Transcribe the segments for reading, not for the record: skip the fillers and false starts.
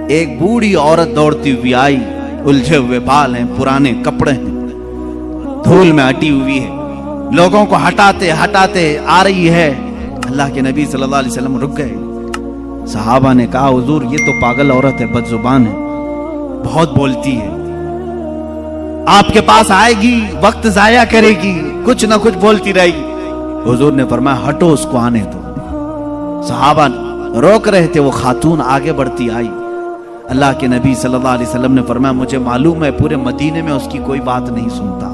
ایک بوڑھی عورت دوڑتی ہوئی آئی، الجھے ہوئے بال ہیں، پرانے کپڑے ہیں، دھول میں ہٹی ہوئی ہے، لوگوں کو ہٹاتے ہٹاتے آ رہی ہے۔ اللہ کے نبی صلی اللہ علیہ وسلم رک گئے۔ صحابہ نے کہا حضور یہ تو پاگل عورت ہے، بد زبان ہے، بہت بولتی ہے، آپ کے پاس آئے گی وقت ضائع کرے گی، کچھ نہ کچھ بولتی رہے گی۔ حضور نے فرمایا ہٹو، اس کو آنے دو۔ صحابہ روک رہے تھے، وہ خاتون آگے بڑھتی آئی۔ اللہ کے نبی صلی اللہ علیہ وسلم نے فرمایا مجھے معلوم ہے پورے مدینے میں اس کی کوئی بات نہیں سنتا،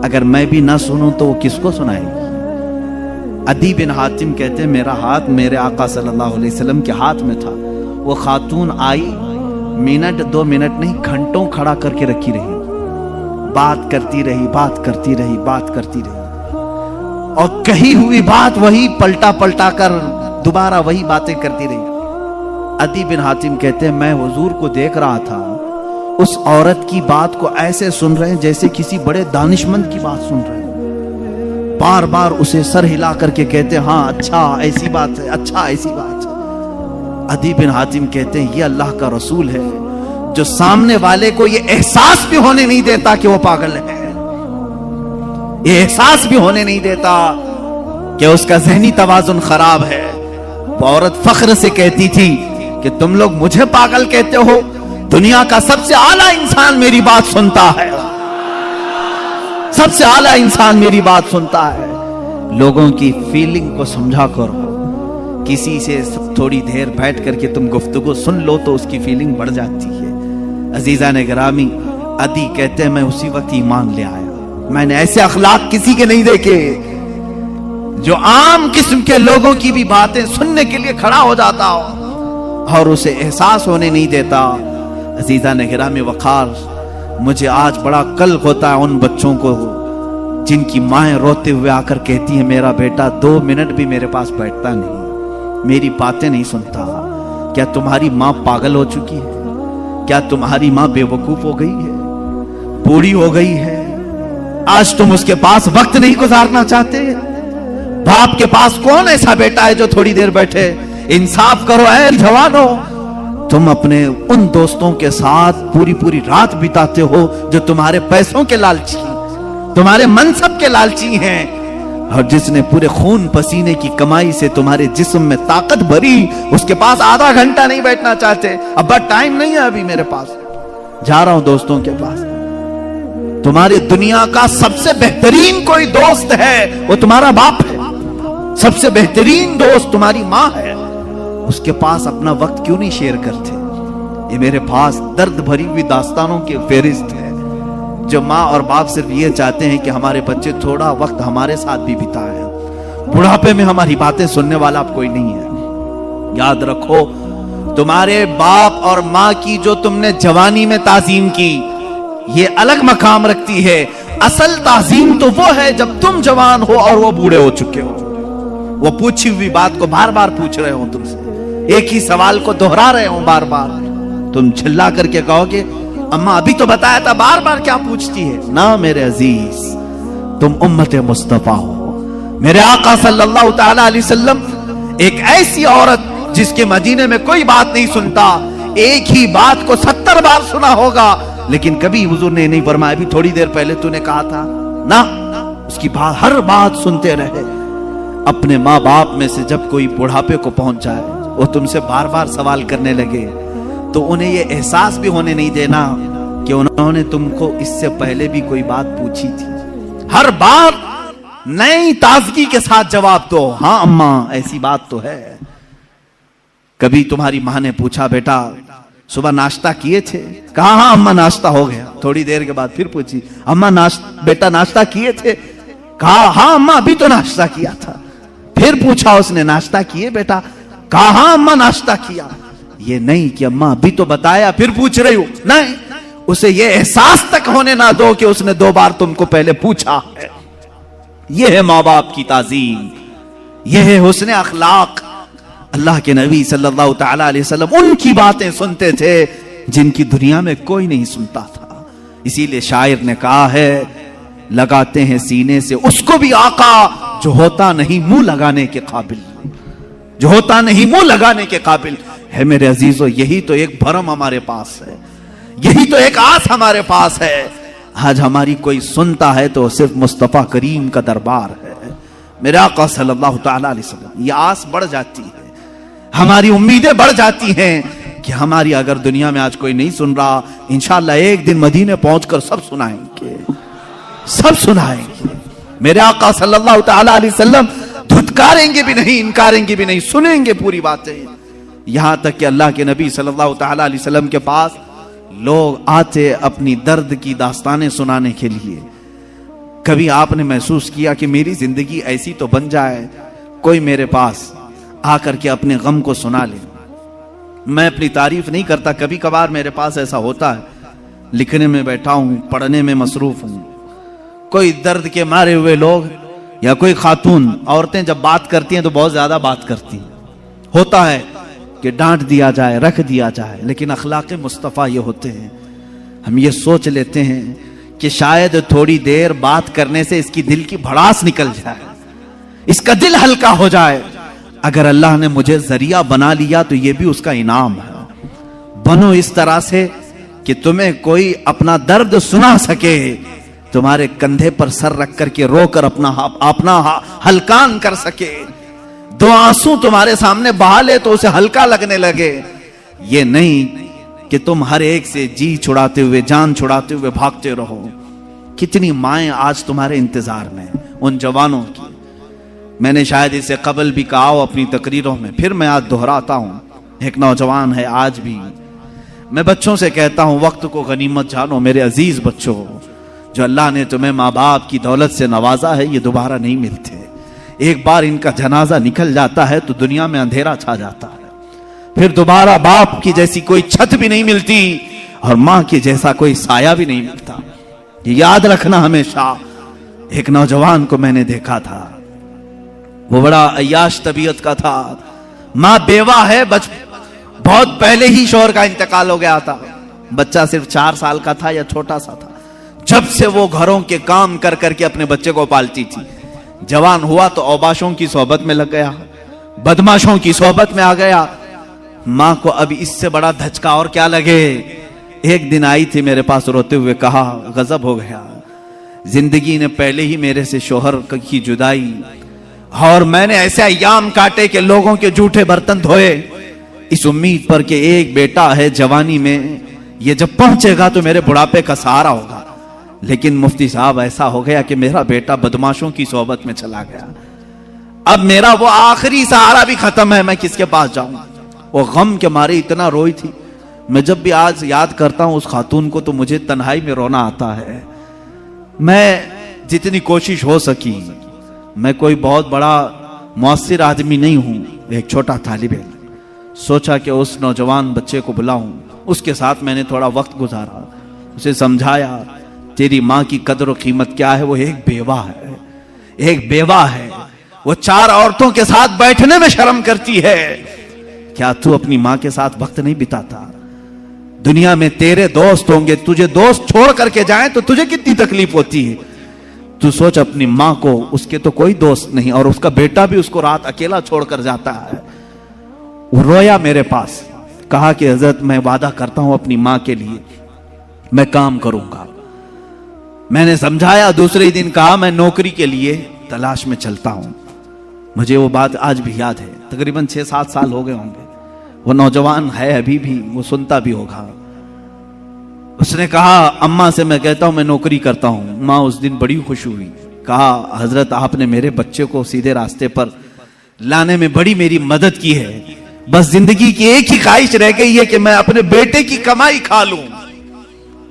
اگر میں بھی نہ سنوں تو وہ کس کو سنائے گی؟ عدی بن حاتم کہتے ہیں میرا ہاتھ میرے آقا صلی اللہ علیہ وسلم کے ہاتھ میں تھا، وہ خاتون آئی، منٹ 2 منٹ نہیں گھنٹوں کھڑا کر کے رکھی رہی، بات کرتی رہی، بات کرتی رہی، بات کرتی رہی، اور کہی ہوئی بات وہی پلٹا پلٹا کر دوبارہ وہی باتیں کرتی رہی۔ عدی بن حاتم کہتے ہیں میں حضور کو دیکھ رہا تھا، اس عورت کی بات کو ایسے سن رہے ہیں جیسے کسی بڑے دانشمند کی بات سن رہے ہیں، بار بار اسے سر ہلا کر کے کہتے ہیں ہاں اچھا ایسی بات ہے، اچھا ایسی بات ہے۔ عدی بن حاتم کہتے ہیں یہ اللہ کا رسول ہے جو سامنے والے کو یہ احساس بھی ہونے نہیں دیتا کہ وہ پاگل ہے، یہ احساس بھی ہونے نہیں دیتا کہ اس کا ذہنی توازن خراب ہے۔ وہ عورت فخر سے کہتی تھی کہ تم لوگ مجھے پاگل کہتے ہو، دنیا کا سب سے اعلیٰ انسان میری بات سنتا ہے، سب سے اعلیٰ انسان میری بات سنتا ہے۔ لوگوں کی فیلنگ کو سمجھا کرو، کسی سے تھوڑی دیر بیٹھ کر کے تم گفتگو سن لو تو اس کی فیلنگ بڑھ جاتی ہے۔ عزیزان گرامی، عدی کہتے ہیں میں اسی وقت ایمان لے آیا، میں نے ایسے اخلاق کسی کے نہیں دیکھے جو عام قسم کے لوگوں کی بھی باتیں سننے کے لیے کھڑا ہو جاتا ہو اور اسے احساس ہونے نہیں دیتا۔ عزیزان گرامی وقار، مجھے آج بڑا قلق ہوتا ہے ان بچوں کو جن کی مائیں روتے ہوئے آ کر کہتی ہیں میرا بیٹا 2 منٹ بھی میرے پاس بیٹھتا نہیں، میری باتیں نہیں سنتا۔ کیا تمہاری ماں پاگل ہو چکی ہے؟ کیا تمہاری ماں بے وقوف ہو گئی ہے، بوڑھی ہو گئی ہے؟ آج تم اس کے پاس وقت نہیں گزارنا چاہتے؟ باپ کے پاس کون ایسا بیٹا ہے جو تھوڑی دیر بیٹھے؟ انصاف کرو اے جوانو، تم اپنے ان دوستوں کے ساتھ پوری رات بتاتے ہو جو تمہارے پیسوں کے لالچی، تمہارے منصب کے لالچی ہیں، اور جس نے پورے خون پسینے کی کمائی سے تمہارے جسم میں طاقت بھری، اس کے پاس آدھا گھنٹہ نہیں بیٹھنا چاہتے۔ ابا ٹائم نہیں ہے ابھی میرے پاس، جا رہا ہوں دوستوں کے پاس۔ تمہاری دنیا کا سب سے بہترین کوئی دوست ہے وہ تمہارا باپ ہے، سب سے بہترین دوست تمہاری ماں ہے، اس کے پاس اپنا وقت کیوں نہیں شیئر کرتے؟ یہ میرے پاس درد بھری ہوئی داستانوں کی فہرست ہے جو ماں اور باپ صرف یہ چاہتے ہیں کہ ہمارے بچے تھوڑا وقت ہمارے ساتھ بھی بتائیں، بڑھاپے میں ہماری باتیں سننے والا اب کوئی نہیں ہے۔ یاد رکھو تمہارے باپ اور ماں کی جو تم نے جوانی میں تعظیم کی یہ الگ مقام رکھتی ہے، اصل تعظیم تو وہ ہے جب تم جوان ہو اور وہ بوڑھے ہو چکے ہو، وہ پوچھی ہوئی بات کو بار بار پوچھ رہے ہو تم سے، ایک ہی سوال کو دہرا رہے ہوں بار بار، تم چلا کر کے کہو گے اماں ابھی تو بتایا تھا، بار بار کیا پوچھتی ہے؟ نہ میرے عزیز، تم امت مصطفیٰ ہو، میرے آقا صلی اللہ تعالی علیہ وسلم ایک ایسی عورت جس کے مدینے میں کوئی بات نہیں سنتا، ایک ہی بات کو 70 بار سنا ہوگا لیکن کبھی حضور نے نہیں فرمایا ابھی تھوڑی دیر پہلے تو نے کہا تھا، نہ، اس کی بات ہر بات سنتے رہے۔ اپنے ماں باپ میں سے جب کوئی بڑھاپے کو پہنچ جائے وہ تم سے بار بار سوال کرنے لگے تو انہیں یہ احساس بھی ہونے نہیں دینا کہ انہوں نے تم کو اس سے پہلے بھی کوئی بات پوچھی تھی، ہر بار نئی تازگی کے ساتھ جواب دو، ہاں اماں ایسی بات تو ہے۔ کبھی تمہاری ماں نے پوچھا بیٹا صبح ناشتہ کیے تھے؟ کہا ہاں اماں ناشتہ ہو گیا، تھوڑی دیر کے بعد پھر پوچھی اماں بیٹا ناشتہ کیے تھے؟ کہا ہاں اماں ابھی تو ناشتہ کیا تھا، پھر پوچھا اس نے ناشتہ کیے بیٹا؟ کہا ہاں اماں ناشتہ کیا۔ یہ نہیں کہ اماں ابھی تو بتایا پھر پوچھ رہی ہو، نہیں، اسے یہ احساس تک ہونے نہ دو کہ اس نے 2 بار تم کو پہلے پوچھا ہے۔ یہ ہے ماں باپ کی تعظیم، یہ ہے حسن اخلاق۔ اللہ کے نبی صلی اللہ تعالی علیہ وسلم ان کی باتیں سنتے تھے جن کی دنیا میں کوئی نہیں سنتا تھا۔ اسی لیے شاعر نے کہا ہے لگاتے ہیں سینے سے اس کو بھی آقا جو ہوتا نہیں منہ لگانے کے قابل۔ جو ہوتا نہیں منہ لگانے کے قابل ہے۔ میرے عزیزو، یہی تو ایک بھرم ہمارے پاس ہے، یہی تو ایک آس ہمارے پاس ہے۔ آج ہماری کوئی سنتا ہے تو صرف مصطفیٰ کریم کا دربار ہے، میرے آقا صلی اللہ تعالی علیہ وسلم۔ یہ آس بڑھ جاتی ہے، ہماری امیدیں بڑھ جاتی ہیں کہ ہماری اگر دنیا میں آج کوئی نہیں سن رہا، انشاءاللہ ایک دن مدینے پہنچ کر سب سنائیں گے، سب سنائیں گے۔ میرے آقا صلی اللہ تعالی علیہ وسلم دھتکاریں گے بھی نہیں، انکاریں گے بھی نہیں، سنیں گے پوری باتیں۔ یہاں تک کہ اللہ کے نبی صلی اللہ تعالی علیہ وسلم کے پاس لوگ آتے اپنی درد کی داستانیں سنانے کے لیے۔ کبھی آپ نے محسوس کیا کہ میری زندگی ایسی تو بن جائے کوئی میرے پاس آ کر کے اپنے غم کو سنا لے؟ میں اپنی تعریف نہیں کرتا، کبھی کبھار میرے پاس ایسا ہوتا ہے، لکھنے میں بیٹھا ہوں، پڑھنے میں مصروف ہوں، کوئی درد کے مارے ہوئے لوگ یا کوئی خاتون، عورتیں جب بات کرتی ہیں تو بہت زیادہ بات کرتی ہیں، ہوتا ہے کہ ڈانٹ دیا جائے، رکھ دیا جائے، لیکن اخلاق مصطفیٰ یہ ہوتے ہیں، ہم یہ سوچ لیتے ہیں کہ شاید تھوڑی دیر بات کرنے سے اس کی دل کی بھڑاس نکل جائے، اس کا دل ہلکا ہو جائے۔ اگر اللہ نے مجھے ذریعہ بنا لیا تو یہ بھی اس کا انعام ہے۔ بنو اس طرح سے کہ تمہیں کوئی اپنا درد سنا سکے، تمہارے کندھے پر سر رکھ کر کے رو کر اپنا ہلکان کر سکے، دو آنسو تمہارے سامنے بہا لے تو اسے ہلکا لگنے لگے۔ یہ نہیں کہ تم ہر ایک سے جی چھڑاتے ہوئے، جان چھڑاتے ہوئے بھاگتے رہو۔ کتنی مائیں آج تمہارے انتظار میں ان جوانوں کی۔ میں نے شاید اسے قبل بھی کہا ہو اپنی تقریروں میں، پھر میں آج دہراتا ہوں۔ ایک نوجوان ہے، آج بھی میں بچوں سے کہتا ہوں وقت کو غنیمت جانو میرے عزیز بچوں، جو اللہ نے تمہیں ماں باپ کی دولت سے نوازا ہے یہ دوبارہ نہیں ملتے۔ ایک بار ان کا جنازہ نکل جاتا ہے تو دنیا میں اندھیرا چھا جاتا ہے، پھر دوبارہ باپ کی جیسی کوئی چھت بھی نہیں ملتی اور ماں کی جیسا کوئی سایہ بھی نہیں ملتا۔ یہ یاد رکھنا ہمیشہ۔ ایک نوجوان کو میں نے دیکھا تھا، وہ بڑا عیاش طبیعت کا تھا، ماں بیوہ ہے، بہت پہلے ہی شوہر کا انتقال ہو گیا تھا، بچہ صرف 4 سال کا تھا یا چھوٹا سا تھا۔ جب سے وہ گھروں کے کام کر کر کے اپنے بچے کو پالتی تھی، جوان ہوا تو اوباشوں کی صحبت میں لگ گیا، بدماشوں کی صحبت میں آ گیا۔ ماں کو اب اس سے بڑا دھچکا اور کیا لگے۔ ایک دن آئی تھی میرے پاس روتے ہوئے، کہا غضب ہو گیا، زندگی نے پہلے ہی میرے سے شوہر کی جدائی، اور میں نے ایسے ایام کاٹے کہ لوگوں کے جھوٹے برتن دھوئے، اس امید پر کہ ایک بیٹا ہے جوانی میں، یہ جب پہنچے گا تو میرے بڑھاپے کا سہارا ہوگا۔ لیکن مفتی صاحب ایسا ہو گیا کہ میرا بیٹا بدماشوں کی صحبت میں چلا گیا، اب میرا وہ آخری سہارا بھی ختم ہے، میں کس کے پاس جاؤں؟ وہ غم کے مارے اتنا روئی تھی۔ میں جب بھی آج یاد کرتا ہوں اس خاتون کو تو مجھے تنہائی میں رونا آتا ہے۔ میں جتنی کوشش ہو سکی، میں کوئی بہت بڑا مؤثر آدمی نہیں ہوں، ایک چھوٹا طالب علم، سوچا کہ اس نوجوان بچے کو بلاؤں، اس کے ساتھ میں نے تھوڑا وقت گزارا، اسے سمجھایا تیری ماں کی قدر و قیمت کیا ہے، وہ ایک بیوہ ہے، ایک بیوہ ہے، وہ 4 عورتوں کے ساتھ بیٹھنے میں شرم کرتی ہے، کیا تو اپنی ماں کے ساتھ وقت نہیں بتاتا؟ دنیا میں تیرے دوست ہوں گے، تجھے دوست چھوڑ کر کے جائیں تو تجھے کتنی تکلیف ہوتی ہے۔ تو سوچ اپنی ماں کو، اس کے تو کوئی دوست نہیں، اور اس کا بیٹا بھی اس کو رات اکیلا چھوڑ کر جاتا ہے۔ وہ رویا میرے پاس، کہا کہ حضرت میں وعدہ کرتا ہوں اپنی ماں کے لیے میں کام کروں گا۔ میں نے سمجھایا، دوسرے دن کہا میں نوکری کے لیے تلاش میں چلتا ہوں۔ مجھے وہ بات آج بھی یاد ہے، تقریباً 6-7 سال ہو گئے ہوں گے۔ وہ نوجوان ہے ابھی بھی، وہ سنتا بھی ہوگا۔ اس نے کہا اماں سے میں کہتا ہوں میں نوکری کرتا ہوں۔ ماں اس دن بڑی خوش ہوئی، کہا حضرت آپ نے میرے بچے کو سیدھے راستے پر لانے میں بڑی میری مدد کی ہے، بس زندگی کی ایک ہی خواہش رہ گئی ہے کہ میں اپنے بیٹے کی کمائی کھا لوں،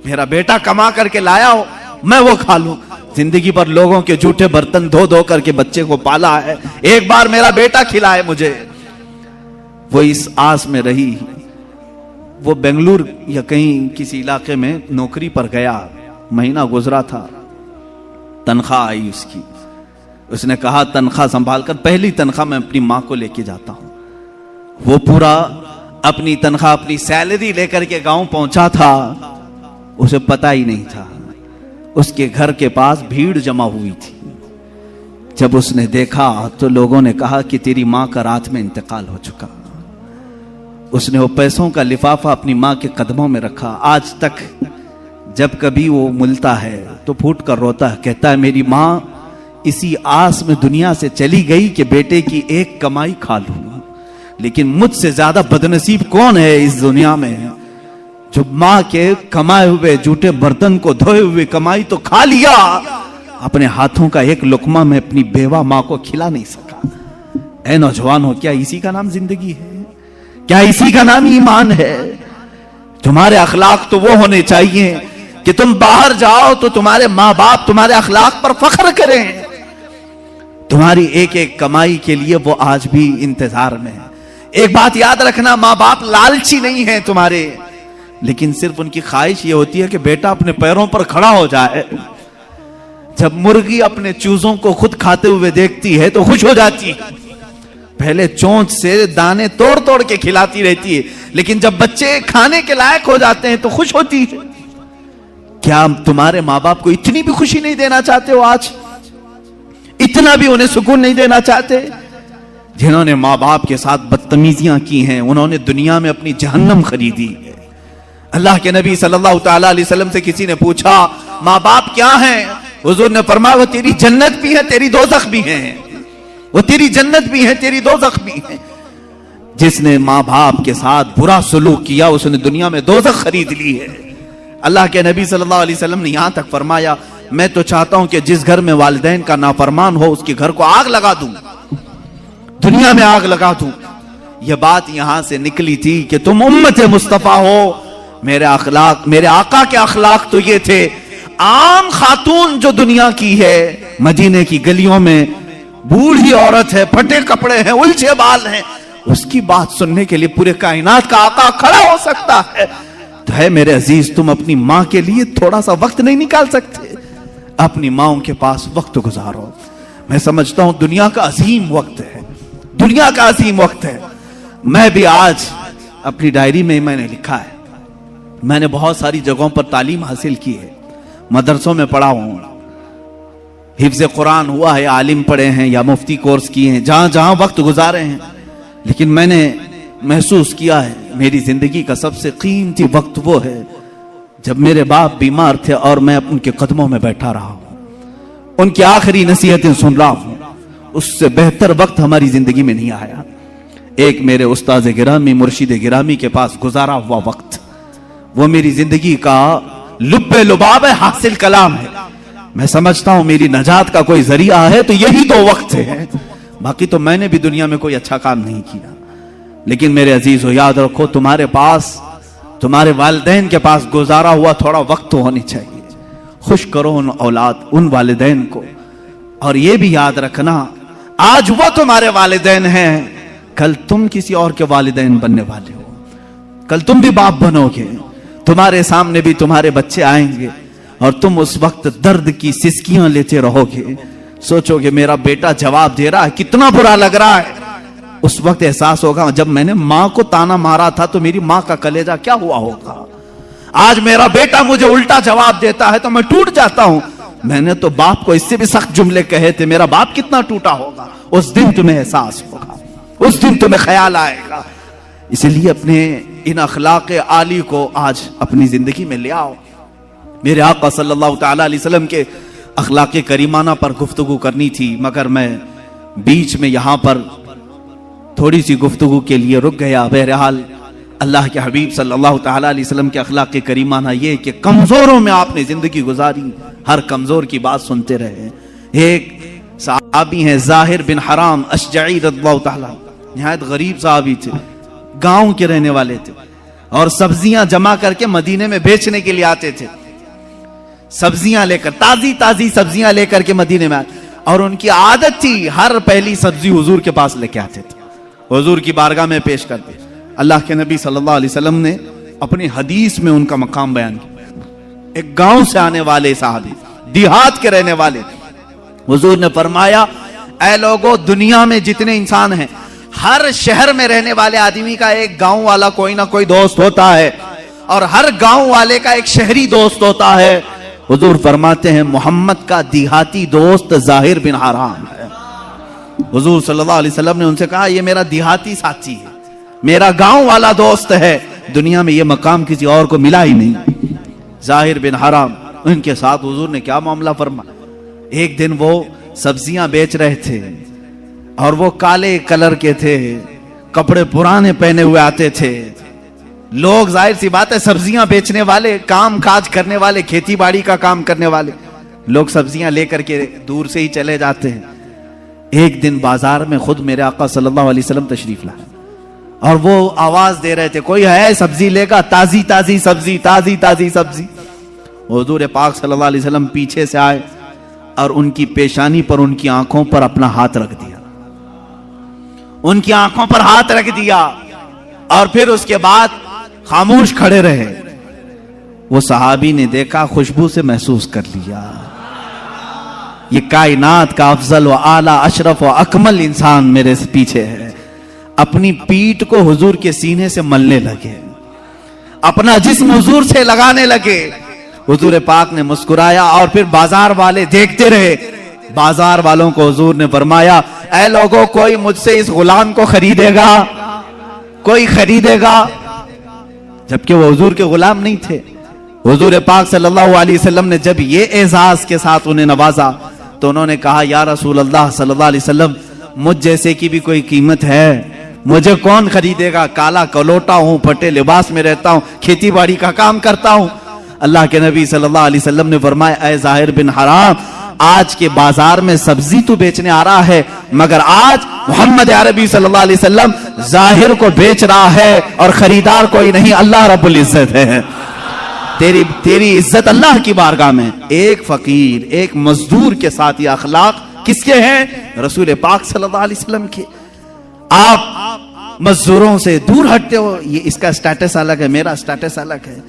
میرا بیٹا کما کر کے لایا ہو میں وہ کھا لوں۔ زندگی پر لوگوں کے جھوٹے برتن دھو دھو کر کے بچے کو پالا ہے، ایک بار میرا بیٹا کھلائے مجھے۔ وہ اس آس میں رہی، وہ بنگلور یا کہیں کسی علاقے میں نوکری پر گیا، مہینہ گزرا تھا، تنخواہ آئی اس کی۔ اس نے کہا تنخواہ سنبھال کر، پہلی تنخواہ میں اپنی ماں کو لے کے جاتا ہوں۔ وہ پورا اپنی تنخواہ، اپنی سیلری لے کر کے گاؤں پہنچا تھا، اسے پتا ہی نہیں تھا اس کے گھر کے پاس بھیڑ جمع ہوئی تھی، جب اس نے دیکھا تو لوگوں نے کہا کہ تیری ماں کا رات میں انتقال ہو چکا۔ اس نے وہ پیسوں کا لفافہ اپنی ماں کے قدموں میں رکھا۔ آج تک جب کبھی وہ ملتا ہے تو پھوٹ کر روتا ہے، کہتا ہے میری ماں اسی آس میں دنیا سے چلی گئی کہ بیٹے کی ایک کمائی کھا لوں، لیکن مجھ سے زیادہ بدنصیب کون ہے اس دنیا میں جو ماں کے کمائے ہوئے جھوٹے برتن کو دھوئے ہوئے کمائی تو کھا لیا، اپنے ہاتھوں کا ایک لقمہ میں اپنی بیوہ ماں کو کھلا نہیں سکا۔ اے نوجوانوں، کیا اسی کا نام زندگی ہے؟ کیا اسی کا نام ایمان ہے؟ تمہارے اخلاق تو وہ ہونے چاہیے کہ تم باہر جاؤ تو تمہارے ماں باپ تمہارے اخلاق پر فخر کریں، تمہاری ایک ایک کمائی کے لیے وہ آج بھی انتظار میں ہے۔ ایک بات یاد رکھنا، ماں باپ لالچی نہیں ہیں تمہارے، لیکن صرف ان کی خواہش یہ ہوتی ہے کہ بیٹا اپنے پیروں پر کھڑا ہو جائے۔ جب مرغی اپنے چوزوں کو خود کھاتے ہوئے دیکھتی ہے تو خوش ہو جاتی ہے، پہلے چونچ سے دانے توڑ توڑ کے کھلاتی رہتی ہے، لیکن جب بچے کھانے کے لائق ہو جاتے ہیں تو خوش ہوتی ہے۔ کیا تمہارے ماں باپ کو اتنی بھی خوشی نہیں دینا چاہتے ہو؟ آج اتنا بھی انہیں سکون نہیں دینا چاہتے؟ جنہوں نے ماں باپ کے ساتھ بدتمیزیاں کی ہیں انہوں نے دنیا میں اپنی جہنم خریدی ہے۔ اللہ کے نبی صلی اللہ تعالی علیہ وسلم سے کسی نے پوچھا ماں باپ کیا ہیں؟ حضور نے فرمایا وہ تیری جنت بھی ہے تیری دوزخ بھی ہے، وہ تیری جنت بھی ہے تیری دوزخ بھی ہے۔ جس نے ماں باپ کے ساتھ برا سلوک کیا اس نے دنیا میں دوزخ خرید لی ہے۔ اللہ کے نبی صلی اللہ علیہ وسلم نے یہاں تک فرمایا میں تو چاہتا ہوں کہ جس گھر میں والدین کا نافرمان ہو اس کے گھر کو آگ لگا دوں، دنیا میں آگ لگا دوں۔ یہ بات یہاں سے نکلی تھی کہ تم امت مصطفیٰ ہو، میرے آقا کے اخلاق تو یہ تھے۔ عام خاتون جو دنیا کی ہے، مدینے کی گلیوں میں بوڑھی عورت ہے، پھٹے کپڑے ہیں، الجھے بال ہیں، اس کی بات سننے کے لیے پورے کائنات کا آقا کھڑا ہو سکتا ہے۔ تو ہے میرے عزیز، تم اپنی ماں کے لیے تھوڑا سا وقت نہیں نکال سکتے؟ اپنی ماں کے پاس وقت گزارو۔ میں سمجھتا ہوں دنیا کا عظیم وقت ہے، دنیا کا عظیم وقت ہے۔ میں بھی آج اپنی ڈائری میں میں نے لکھا ہے، میں نے بہت ساری جگہوں پر تعلیم حاصل کی ہے، مدرسوں میں پڑھا ہوں، حفظ قرآن ہوا ہے، عالم پڑھے ہیں یا مفتی کورس کیے ہیں، جہاں جہاں وقت گزارے ہیں، لیکن میں نے محسوس کیا ہے میری زندگی کا سب سے قیمتی وقت وہ ہے جب میرے باپ بیمار تھے اور میں ان کے قدموں میں بیٹھا رہا ہوں، ان کی آخری نصیحتیں سن رہا ہوں۔ اس سے بہتر وقت ہماری زندگی میں نہیں آیا۔ ایک میرے استاد گرامی مرشد گرامی کے پاس گزارا ہوا وقت، وہ میری زندگی کا لب لباب حاصل کلام ہے۔ میں سمجھتا ہوں میری نجات کا کوئی ذریعہ ہے تو یہی دو وقت ہے، باقی تو میں نے بھی دنیا میں کوئی اچھا کام نہیں کیا۔ لیکن میرے عزیزو یاد رکھو، تمہارے پاس، تمہارے والدین کے پاس گزارا ہوا تھوڑا وقت تو ہونی چاہیے۔ خوش کرو ان والدین کو، اور یہ بھی یاد رکھنا آج وہ تمہارے والدین ہیں، کل تم کسی اور کے والدین بننے والے ہو، کل تم بھی باپ بنو گے، تمہارے سامنے بھی تمہارے بچے آئیں گے اور تم اس وقت درد کی سسکیاں لیتے رہو گے، سوچو گے میرا بیٹا جواب دے رہا ہے، کتنا برا لگ رہا ہے۔ اس وقت احساس ہوگا جب میں نے ماں کو تانا مارا تھا تو میری ماں کا کلیجہ کیا ہوا ہوگا۔ آج میرا بیٹا مجھے الٹا جواب دیتا ہے تو میں ٹوٹ جاتا ہوں، میں نے تو باپ کو اس سے بھی سخت جملے کہے تھے، میرا باپ کتنا ٹوٹا ہوگا۔ اس دن تمہیں احساس ہوگا، اس دن تمہیں خیال آئے گا۔ اسی لیے اپنے ان اخلاق عالی کو آج اپنی زندگی میں لے آؤ۔ میرے آقا صلی اللہ تعالی علیہ وسلم کے اخلاق کریمانہ پر گفتگو کرنی تھی، مگر میں بیچ میں یہاں پر تھوڑی سی گفتگو کے لیے رک گیا۔ بہرحال اللہ کے حبیب صلی اللہ تعالی علیہ وسلم کے اخلاق کریمانہ یہ کہ کمزوروں میں آپ نے زندگی گزاری، ہر کمزور کی بات سنتے رہے۔ ایک صحابی ہیں ظاہر بن حرام اشجعی رضی اللہ تعالی، نہایت غریب صحابی تھے، گاؤں کے رہنے والے تھے، اور سبزیاں جمع کر کے مدینے میں بیچنے کے لیے آتے تھے، سبزیاں لے کر، تازی تازی سبزیاں لے کر کے مدینے میں آتے، اور ان کی عادت تھی ہر پہلی سبزی حضور کے پاس لے کے آتے تھے، حضور کی بارگاہ میں پیش کرتے۔ اللہ کے نبی صلی اللہ علیہ وسلم نے اپنی حدیث میں ان کا مقام بیان کیا۔ ایک گاؤں سے آنے والے صحابی، دیہات کے رہنے والے، حضور نے فرمایا اے لوگو، دنیا میں جتنے انسان ہیں، ہر شہر میں رہنے والے آدمی کا ایک گاؤں والا کوئی نہ کوئی دوست ہوتا ہے، اور ہر گاؤں والے کا ایک شہری دوست ہوتا ہے، حضور فرماتے ہیں محمد کا دیہاتی دوست ظاہر بن حرام ہے. حضور صلی اللہ علیہ وسلم نے ان سے کہا یہ میرا دیہاتی ساتھی ہے, میرا گاؤں والا دوست ہے, دنیا میں یہ مقام کسی اور کو ملا ہی نہیں. ظاہر بن حرام, ان کے ساتھ حضور نے کیا معاملہ فرمایا. ایک دن وہ سبزیاں بیچ رہے تھے اور وہ کالے کلر کے تھے, کپڑے پرانے پہنے ہوئے آتے تھے. لوگ ظاہر سی بات ہے سبزیاں بیچنے والے, کام کاج کرنے والے, کھیتی باڑی کا کام کرنے والے لوگ سبزیاں لے کر کے دور سے ہی چلے جاتے ہیں. ایک دن بازار میں خود میرے آقا صلی اللہ علیہ وسلم تشریف لائے اور وہ آواز دے رہے تھے کوئی ہے سبزی لے گا, تازی تازی سبزی, تازی تازی سبزی. حضور پاک صلی اللہ علیہ وسلم پیچھے سے آئے اور ان کی پیشانی پر, ان کی آنکھوں پر اپنا ہاتھ رکھ دیا, ان کی آنکھوں پر ہاتھ رکھ دیا اور پھر اس کے بعد خاموش کھڑے رہے. وہ صحابی نے دیکھا, خوشبو سے محسوس کر لیا یہ کائنات کا افضل و اعلیٰ اشرف و اکمل انسان میرے پیچھے ہے. اپنی پیٹھ کو حضور کے سینے سے ملنے لگے, اپنا جسم حضور سے لگانے لگے. حضور پاک نے مسکرایا اور پھر بازار والے دیکھتے رہے. بازار والوں کو حضور نے فرمایا اے لوگوں کوئی مجھ سے اس غلام کو خریدے گا, کوئی خریدے گا, جبکہ وہ حضور کے غلام نہیں تھے. حضور پاک صلی اللہ علیہ وسلم نے جب یہ اعزاز کے ساتھ انہیں نوازا تو انہوں نے کہا یا رسول اللہ صلی اللہ علیہ وسلم مجھ جیسے کی بھی کوئی قیمت ہے, مجھے کون خریدے گا, کالا کلوٹا ہوں, پھٹے لباس میں رہتا ہوں, کھیتی باڑی کا کام کرتا ہوں. اللہ کے نبی صلی اللہ علیہ وسلم نے فرمایا اے ظاہر بن حرام, آج کے بازار میں سبزی تو بیچنے آ رہا ہے مگر آج محمد عربی صلی اللہ علیہ وسلم ظاہر کو بیچ رہا ہے اور خریدار کوئی نہیں, اللہ رب العزت ہے. تیری عزت اللہ کی بارگاہ میں. ایک فقیر, ایک مزدور کے ساتھ یہ اخلاق کس کے ہیں؟ رسول پاک صلی اللہ علیہ وسلم کے. آپ مزدوروں سے دور ہٹتے ہو, یہ اس کا سٹیٹس الگ ہے, میرا سٹیٹس الگ ہے.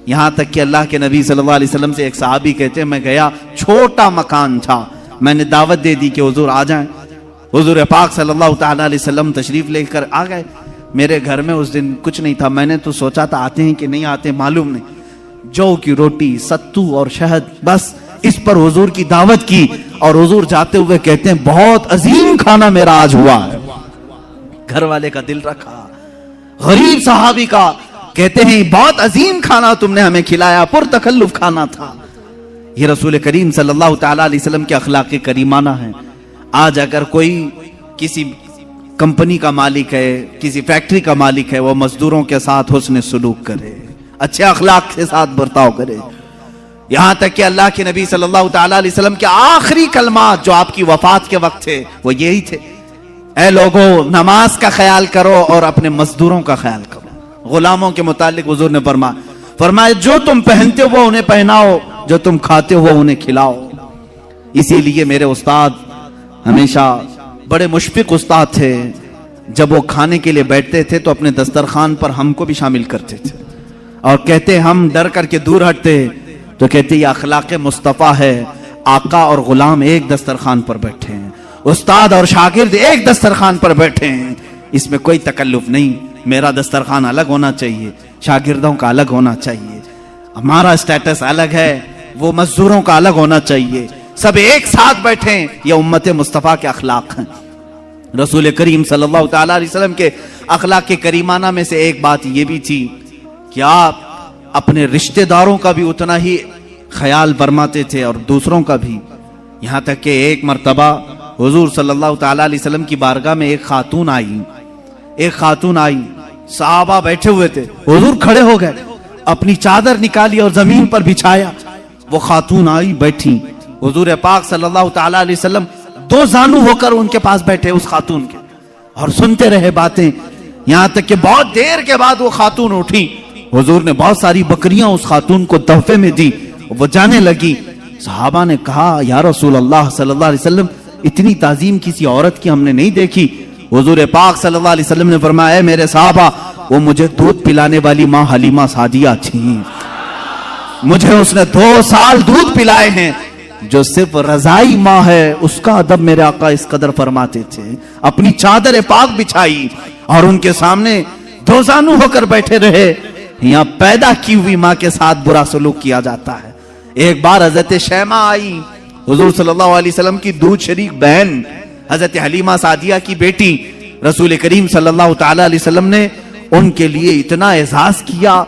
یہاں تک کہ اللہ کے نبی صلی اللہ علیہ وسلم سے ایک صحابی کہتے ہیں میں گیا, چھوٹا مکان تھا, میں نے دعوت دے دی کہ حضور آ جائیں. حضور پاک صلی اللہ تعالی علیہ وسلم تشریف لے کر آ گئے. میرے گھر میں اس دن کچھ نہیں تھا, میں نے تو سوچا تھا آتے ہیں کہ نہیں آتے معلوم نہیں. جو کی روٹی, ستو اور شہد, بس اس پر حضور کی دعوت کی اور حضور جاتے ہوئے کہتے ہیں بہت عظیم کھانا میرا آج ہوا ہے. گھر والے کا دل رکھا, غریب صحابی کا, کہتے ہیں بہت عظیم کھانا تم نے ہمیں کھلایا, پر تکلف کھانا تھا. یہ رسول کریم صلی اللہ تعالی علیہ وسلم کے اخلاق کریمانہ ہیں. آج اگر کوئی کسی کمپنی کا مالک ہے, کسی فیکٹری کا مالک ہے, وہ مزدوروں کے ساتھ حسن سلوک کرے, اچھے اخلاق کے ساتھ برتاؤ کرے. یہاں تک کہ اللہ کے نبی صلی اللہ تعالی علیہ وسلم کے آخری کلمات جو آپ کی وفات کے وقت تھے وہ یہی تھے, اے لوگو نماز کا خیال کرو اور اپنے مزدوروں کا خیال کرو. غلاموں کے متعلق حضور نے فرمایا جو تم پہنتے ہو انہیں پہناؤ, جو تم کھاتے ہو انہیں کھلاؤ. اسی لیے میرے استاد ہمیشہ بڑے مشفق استاد تھے. جب وہ کھانے کے لیے بیٹھتے تھے تو اپنے دسترخوان پر ہم کو بھی شامل کرتے تھے اور کہتے ہم ڈر کر کے دور ہٹتے تو کہتے یہ اخلاق مصطفیٰ ہے, آقا اور غلام ایک دسترخوان پر بیٹھے ہیں, استاد اور شاگرد ایک دسترخوان پر بیٹھے ہیں, اس میں کوئی تکلف نہیں. میرا دسترخوان الگ ہونا چاہیے, شاگردوں کا الگ ہونا چاہیے, ہمارا سٹیٹس الگ ہے, وہ مزدوروں کا الگ ہونا چاہیے, سب ایک ساتھ بیٹھیں. یہ امت مصطفیٰ کے اخلاق ہیں. رسول کریم صلی اللہ تعالی علیہ وسلم کے اخلاق کے کریمانہ میں سے ایک بات یہ بھی تھی کہ آپ اپنے رشتہ داروں کا بھی اتنا ہی خیال فرماتے تھے اور دوسروں کا بھی. یہاں تک کہ ایک مرتبہ حضور صلی اللہ تعالی علیہ وسلم کی بارگاہ میں ایک خاتون آئی, صحابہ بیٹھے ہوئے تھے, حضور کھڑے ہو گئے, اپنی چادر نکالی اور زمین پر بچھایا. وہ خاتون آئی, بیٹھی, حضور پاک صلی اللہ تعالی علیہ وسلم دو زانو ہو کر ان کے پاس بیٹھے اس خاتون کے اور سنتے رہے باتیں. یہاں تک کہ بہت دیر کے بعد وہ خاتون اٹھی, حضور نے بہت ساری بکریاں اس خاتون کو تحفے میں دی, وہ جانے لگی. صحابہ نے کہا یا رسول اللہ صلی اللہ علیہ وسلم اتنی تعظیم کسی عورت کی ہم نے نہیں دیکھی. حضور پاک صلی اللہ علیہ وسلم نے فرمایا اے میرے صحابہ, وہ مجھے دودھ پلانے والی ماں حلیمہ سعدیہ تھیں, مجھے اس نے 2 سال دودھ پلائے ہیں. جو صرف رضائی ماں ہے اس کا ادب میرے آقا اس قدر فرماتے تھے. اپنی چادر پاک بچھائی اور ان کے سامنے دو زانو ہو کر بیٹھے رہے. یہاں پیدا کی ہوئی ماں کے ساتھ برا سلوک کیا جاتا ہے. ایک بار حضرت شیمہ آئی، حضور صلی اللہ علیہ وسلم کی دودھ شریک بہن حضرت حلیمہ سعدیہ کی بیٹی، رسول کریم صلی اللہ تعالی علیہ وسلم نے ان کے لیے اتنا اعزاز کیا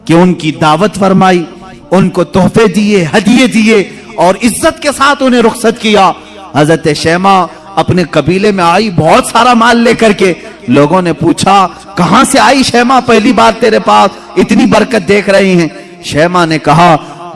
کہ ان کی دعوت فرمائی، ان کو تحفے دیے، ہدیے دیے اور عزت کے ساتھ انہیں رخصت کیا۔ حضرت شیمہ اپنے قبیلے میں آئی بہت سارا مال لے کر کے۔ لوگوں نے پوچھا کہاں سے آئی شیمہ، پہلی بار تیرے پاس اتنی برکت دیکھ رہی ہیں؟ شیمہ نے کہا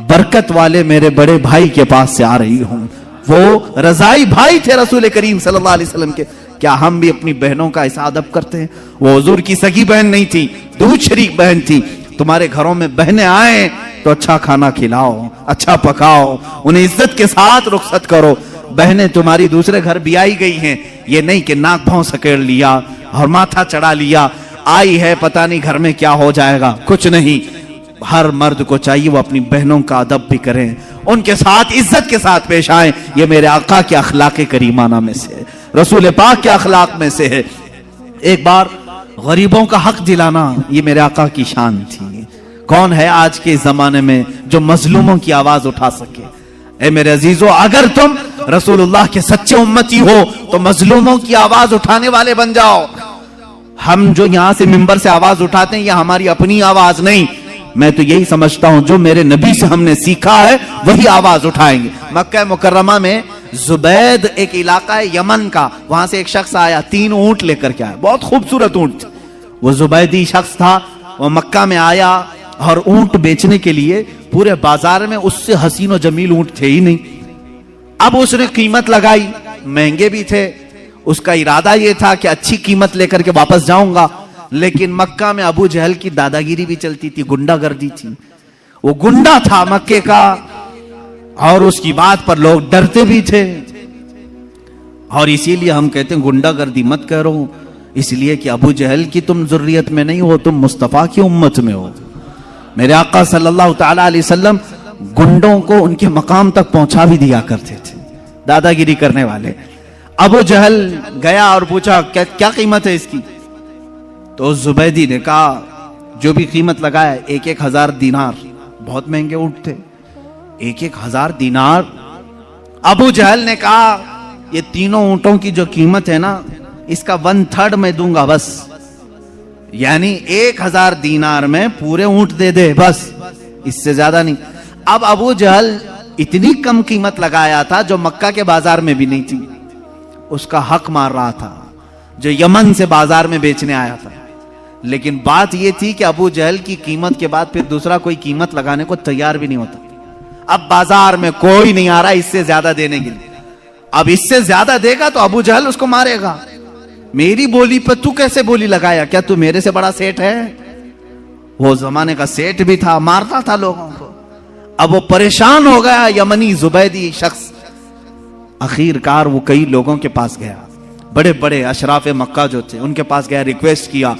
برکت والے میرے بڑے بھائی کے پاس سے آ رہی ہوں، وہ رضائی بھائی تھے رسول کریم صلی اللہ علیہ وسلم کے۔ کیا ہم بھی اپنی بہنوں کا ایسا ادب کرتے ہیں؟ وہ حضور کی سگی بہن نہیں تھی، دودھ شریک بہن تھی۔ تمہارے گھروں میں بہنیں آئیں تو اچھا کھانا کھلاؤ، اچھا پکاؤ، انہیں عزت کے ساتھ رخصت کرو۔ بہنیں تمہاری دوسرے گھر بھی آئی گئی ہیں، یہ نہیں کہ ناک بھاؤں سکیڑ لیا اور ماتھا چڑھا لیا، آئی ہے پتہ نہیں گھر میں کیا ہو جائے گا، کچھ نہیں۔ ہر مرد کو چاہیے وہ اپنی بہنوں کا ادب بھی کریں، ان کے ساتھ عزت کے ساتھ پیش آئیں۔ یہ میرے آقا کے اخلاق کریمانہ میں سے ہے، رسول پاک کے اخلاق میں سے ہے۔ ایک بار غریبوں کا حق دلانا یہ میرے آقا کی شان تھی۔ کون ہے آج کے زمانے میں جو مظلوموں کی آواز اٹھا سکے؟ اے میرے عزیزو، اگر تم رسول اللہ کے سچے امتی ہو تو مظلوموں کی آواز اٹھانے والے بن جاؤ۔ ہم جو یہاں سے منبر سے آواز اٹھاتے ہیں یہ ہماری اپنی آواز نہیں، میں تو یہی سمجھتا ہوں جو میرے نبی سے ہم نے سیکھا ہے وہی آواز اٹھائیں گے۔ مکہ مکرمہ میں زبید ایک علاقہ ہے یمن کا، وہاں سے ایک شخص آیا، 3 اونٹ لے کر کے آیا، بہت خوبصورت اونٹ تھے۔ وہ زبیدی شخص تھا، وہ مکہ میں آیا اور اونٹ بیچنے کے لیے پورے بازار میں اس سے حسین و جمیل اونٹ تھے ہی نہیں۔ اب اس نے قیمت لگائی، مہنگے بھی تھے، اس کا ارادہ یہ تھا کہ اچھی قیمت لے کر کے واپس جاؤں گا، لیکن مکہ میں ابو جہل کی دادا گیری بھی چلتی تھی، گنڈا گردی تھی، وہ گنڈا تھا مکے کا اور اس کی بات پر لوگ ڈرتے بھی تھے، اور اسی لیے ہم کہتے ہیں گنڈا گردی مت کرو، اس لیے کہ ابو جہل کی تم ذریت میں نہیں ہو، تم مصطفیٰ کی امت میں ہو۔ میرے آقا صلی اللہ تعالی علیہ وسلم گنڈوں کو ان کے مقام تک پہنچا بھی دیا کرتے تھے، دادا گیری کرنے والے۔ ابو جہل گیا اور پوچھا کیا قیمت ہے اس کی؟ تو زبیدی نے کہا جو بھی قیمت لگایا 1,000 دینار، بہت مہنگے اونٹ تھے، 1,000 دینار۔ ابو جہل نے کہا یہ تینوں اونٹوں کی جو قیمت ہے نا اس کا 1/3 میں دوں گا بس، یعنی 1,000 دینار میں پورے اونٹ دے دے بس، اس سے زیادہ نہیں۔ اب ابو جہل اتنی کم قیمت لگایا تھا جو مکہ کے بازار میں بھی نہیں تھی، اس کا حق مار رہا تھا جو یمن سے بازار میں بیچنے آیا تھا۔ لیکن بات یہ تھی کہ ابو جہل کی قیمت کے بعد پھر دوسرا کوئی قیمت لگانے کو تیار بھی نہیں ہوتا۔ اب بازار میں کوئی نہیں آ رہا اس سے زیادہ دینے کے لیے، اب اس سے زیادہ دے گا تو ابو جہل اس کو مارے گا، میری بولی پہ تو کیسے بولی لگایا، کیا تو میرے سے بڑا سیٹ ہے؟ وہ زمانے کا سیٹ بھی تھا، مارتا تھا لوگوں کو۔ اب وہ پریشان ہو گیا یمنی زبیدی شخص، اخیر کار وہ کئی لوگوں کے پاس گیا، بڑے بڑے اشراف مکہ جو تھے ان کے پاس گیا، ریکویسٹ کیا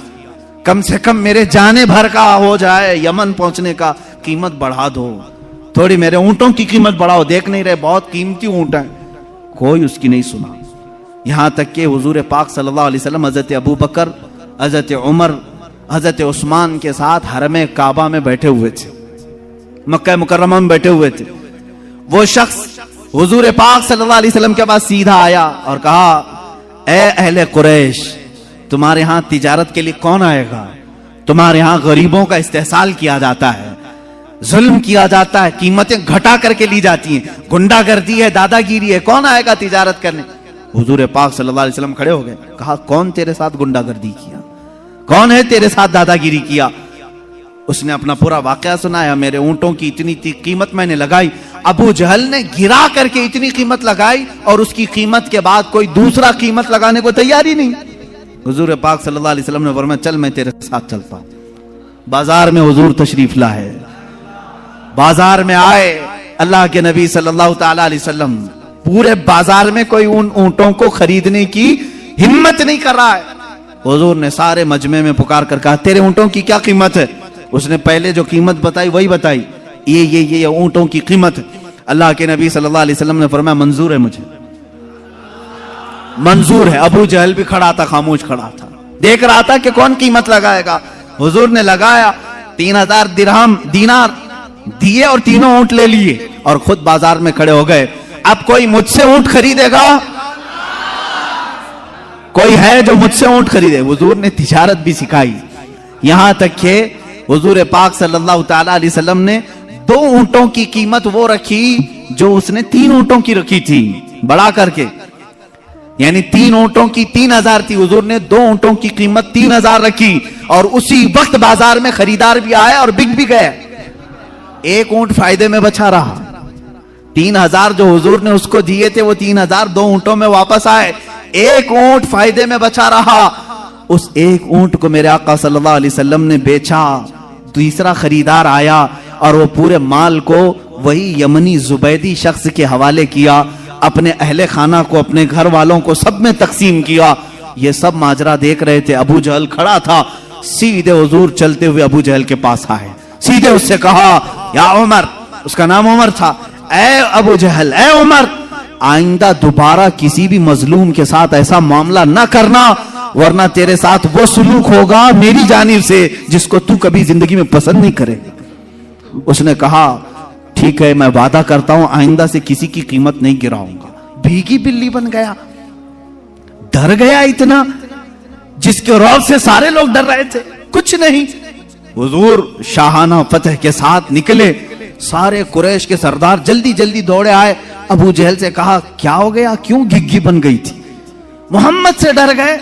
کم سے کم میرے جانے بھر کا ہو جائے، یمن پہنچنے کا قیمت بڑھا دو، تھوڑی میرے اونٹوں کی قیمت بڑھاؤ، دیکھ نہیں رہے بہت قیمتی اونٹ ہیں۔ کوئی اس کی نہیں سنا، یہاں تک کہ حضور پاک صلی اللہ علیہ وسلم حضرت ابو بکر، حضرت عمر، حضرت عثمان کے ساتھ حرم کعبہ میں بیٹھے ہوئے تھے، مکہ مکرمہ میں بیٹھے ہوئے تھے۔ وہ شخص حضور پاک صلی اللہ علیہ وسلم کے پاس سیدھا آیا اور کہا اے اہل قریش، تمہارے ہاں تجارت کے لیے کون آئے گا؟ تمہارے ہاں غریبوں کا استحصال کیا جاتا ہے، ظلم کیا جاتا ہے، قیمتیں گھٹا کر کے لی جاتی ہیں، گنڈا گردی ہے، دادا گیری ہے، کون آئے گا تجارت کرنے؟ حضور پاک صلی اللہ علیہ وسلم کھڑے ہو گئے، کہا کون تیرے ساتھ گنڈا گردی کیا، کون ہے تیرے ساتھ دادا گیری کیا؟ اس نے اپنا پورا واقعہ سنایا، میرے اونٹوں کی اتنی قیمت میں نے لگائی، ابو جہل نے گرا کر کے اتنی قیمت لگائی اور اس کی قیمت کے بعد کوئی دوسرا قیمت لگانے کو تیار ہی نہیں۔ حضور پاک صلی اللہ علیہ وسلم نے فرمایا چل میں تیرے ساتھ چلتا ہوں۔ بازار میں حضور تشریف لائے، بازار میں آئے اللہ کے نبی صلی اللہ تعالی علیہ وسلم، پورے بازار میں کوئی ان اونٹوں کو خریدنے کی ہمت نہیں کر رہا ہے۔ حضور نے سارے مجمع میں پکار کر کہا تیرے اونٹوں کی کیا قیمت ہے؟ اس نے پہلے جو قیمت بتائی وہی بتائی، یہ اونٹوں کی قیمت ہے۔ اللہ کے نبی صلی اللہ علیہ وسلم نے فرمایا منظور ہے، مجھے منظور ہے۔ ابو جہل بھی کھڑا تھا، خاموش کھڑا تھا، دیکھ رہا تھا کہ کون قیمت لگائے گا۔ حضور نے لگایا، 3,000 درہم دینار دیے اور تینوں اونٹ لے لیے اور خود بازار میں کھڑے ہو گئے. اب کوئی مجھ سے اونٹ خریدے گا؟ کوئی ہے جو مجھ سے اونٹ خریدے؟ حضور نے تجارت بھی سکھائی. یہاں تک کہ حضور پاک صلی اللہ تعالی علیہ وسلم نے 2 اونٹوں کی قیمت وہ رکھی جو اس نے 3 اونٹوں کی رکھی تھی, بڑا کر کے. یعنی 3 اونٹوں کی 3000 تھی, حضور نے 2 اونٹوں کی قیمت 3000 رکھی, اور اسی وقت بازار میں خریدار بھی آئے اور بک بھی گئے. 1 اونٹ فائدے میں بچا رہا. 3000 جو حضور نے اس کو دیے تھے وہ 3000 2 اونٹوں میں واپس آئے. 1 اونٹ فائدے میں بچا رہا. اس 1 اونٹ کو میرے آقا صلی اللہ علیہ وسلم نے بیچا. تیسرا خریدار آیا اور وہ پورے مال کو وہی یمنی زبیدی شخص کے حوالے کیا, اپنے اہل خانہ کو, اپنے گھر والوں کو سب میں تقسیم کیا. یہ سب ماجرا دیکھ رہے تھے. ابو جہل کھڑا تھا. سیدھے حضور چلتے ہوئے ابو جہل کے پاس آئے, سیدھے اس سے کہا یا عمر, اس کا نام عمر تھا, اے ابو جہل, اے عمر, آئندہ دوبارہ کسی بھی مظلوم کے ساتھ ایسا معاملہ نہ کرنا, ورنہ تیرے ساتھ وہ سلوک ہوگا میری جانب سے جس کو تو کبھی زندگی میں پسند نہیں کرے. اس نے کہا ٹھیک ہے, میں وعدہ کرتا ہوں آئندہ سے کسی کی قیمت نہیں گراؤں گا. بھیگی بلی بن گیا, ڈر گیا اتنا جس کے رعب سے سارے لوگ ڈر رہے تھے. کچھ نہیں, حضور شاہانہ فتح کے ساتھ نکلے. سارے قریش کے سردار جلدی جلدی دوڑے آئے. ابو جہل سے کہا کیا ہو گیا, کیوں گھگی بن گئی تھی؟ محمد سے ڈر گئے.